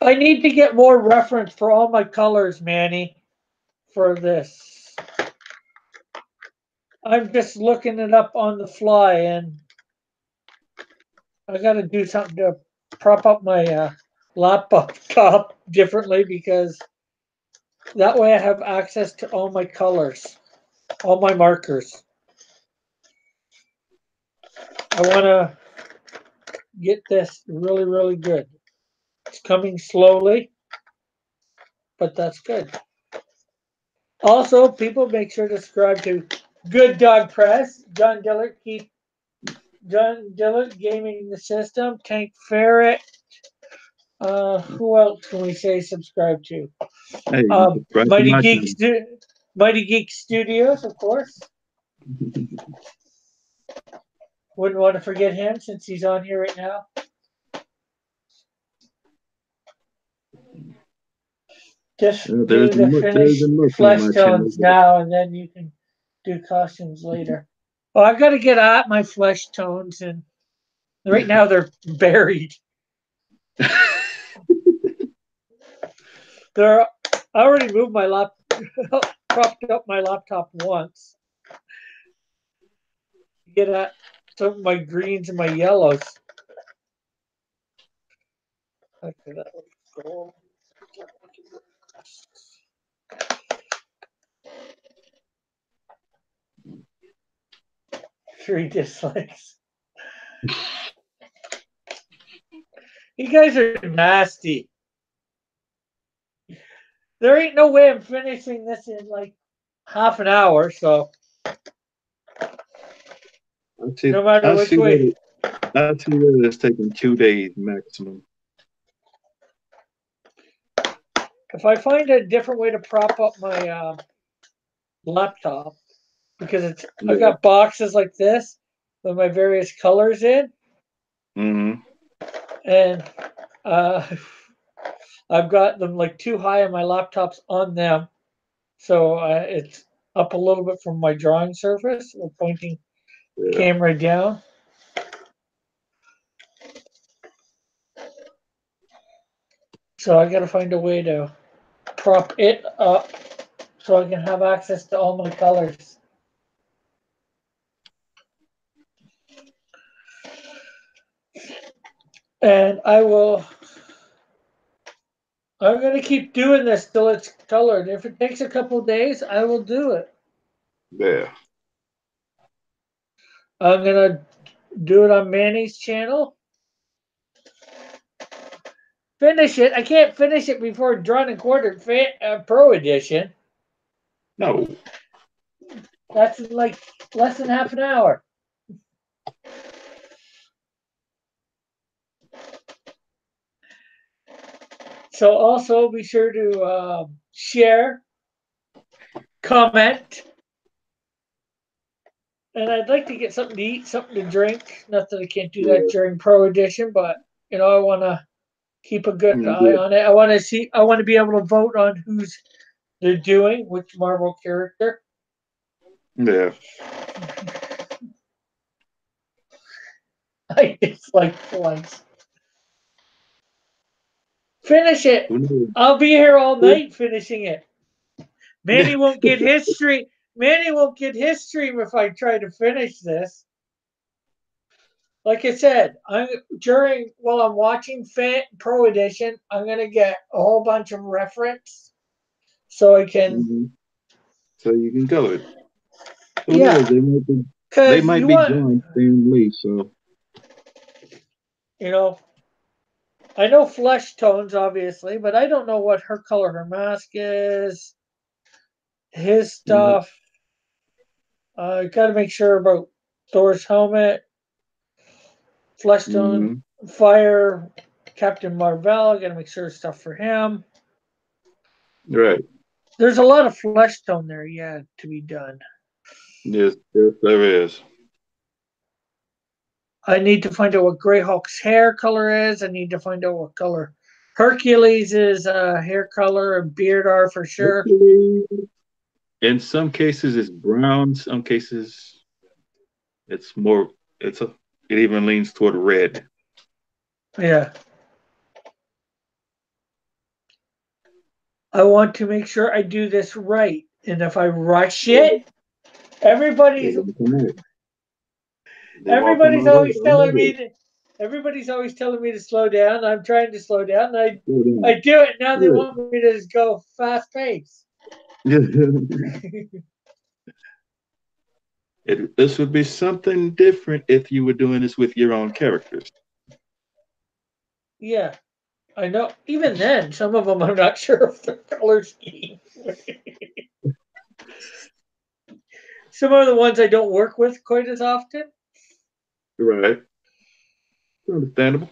I need to get more reference for all my colors, Manny, for this. I'm just looking it up on the fly, and I got to do something to prop up my laptop differently, because that way I have access to all my colors, all my markers. I want to get this really, really good. It's coming slowly, but that's good. Also, people make sure to subscribe to Good Dog Press, John Dillard Gaming the System, Tank Ferret. Who else can we say subscribe to? Hey, Mighty Geek Studios, of course. Wouldn't want to forget him since he's on here right now. Just do the finished flesh tones now, and then you can do costumes later. Well, I've got to get at my flesh tones, and right now they're buried. I already moved my propped up my laptop once. Get at some of my greens and my yellows. Okay, that was gold. 3 dislikes. You guys are nasty. There ain't no way I'm finishing this in like half an hour, so no matter which way. I see that it's taking 2 days maximum. If I find a different way to prop up my laptop, because I've got boxes like this with my various colors in, and I've got them like too high on my laptops on them, so it's up a little bit from my drawing surface. We're pointing camera down. So I got to find a way to prop it up so I can have access to all my colors. And I'm going to keep doing this till it's colored. If it takes a couple days, I will do it. Yeah. I'm going to do it on Manny's channel. Finish it. I can't finish it before Drawn and Quartered Pro Edition. No. That's like less than half an hour. So also be sure to share comment. And I'd like to get something to eat, something to drink. Not that I can't do that during Pro Edition, but you know, I want to keep a good eye on it. I want to see. I want to be able to vote on who's they're doing, which Marvel character. Yeah. I dislike flights. Finish it. I'll be here all night finishing it. Manny won't get his stream. Manny won't get his stream if I try to finish this. Like I said, while I'm watching Pro Edition, I'm gonna get a whole bunch of reference, so I can. Mm-hmm. So you can color it. Who Yeah. knows? They might be drawing Stan Lee, so. You know, I know flesh tones, obviously, but I don't know what her color her mask is. His stuff. Got to make sure about Thor's helmet. Flesh tone, fire, Captain Marvel. Got to make sure stuff for him. Right. There's a lot of flesh tone there, yeah, to be done. Yes, there is. I need to find out what Greyhawk's hair color is. I need to find out what color Hercules' hair color and beard are for sure. Hercules, in some cases, it's brown. Some cases, it's more. It even leans toward red. Yeah. I want to make sure I do this right, and if I rush it, everybody's always telling me to slow down. I'm trying to slow down. I do it. Now they want me to just go fast pace. This would be something different if you were doing this with your own characters. Yeah, I know. Even then, some of them I'm not sure of the color scheme. Some of the ones I don't work with quite as often. Right. Understandable.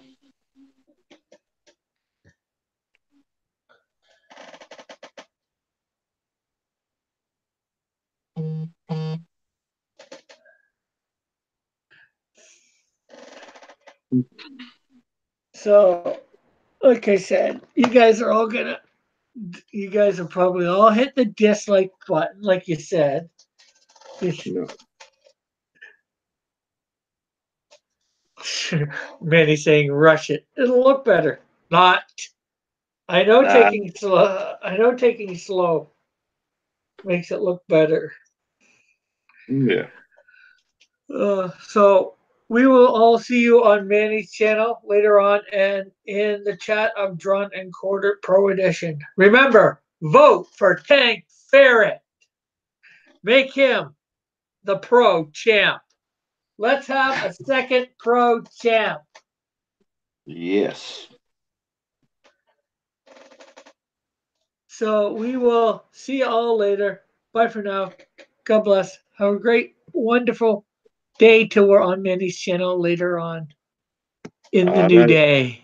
So, like I said, you guys are probably all hit the dislike button, like you said. No. Manny saying, "Rush it. It'll look better." Not. I know taking slow makes it look better. Yeah. So we will all see you on Manny's channel later on, and in the chat of Drawn and Quartered Pro Edition. Remember, vote for Tank Ferret. Make him the pro champ. Let's have a second pro champ. Yes. So we will see you all later. Bye for now. God bless. Have a great, wonderful day till we're on Manny's channel later on in the new day.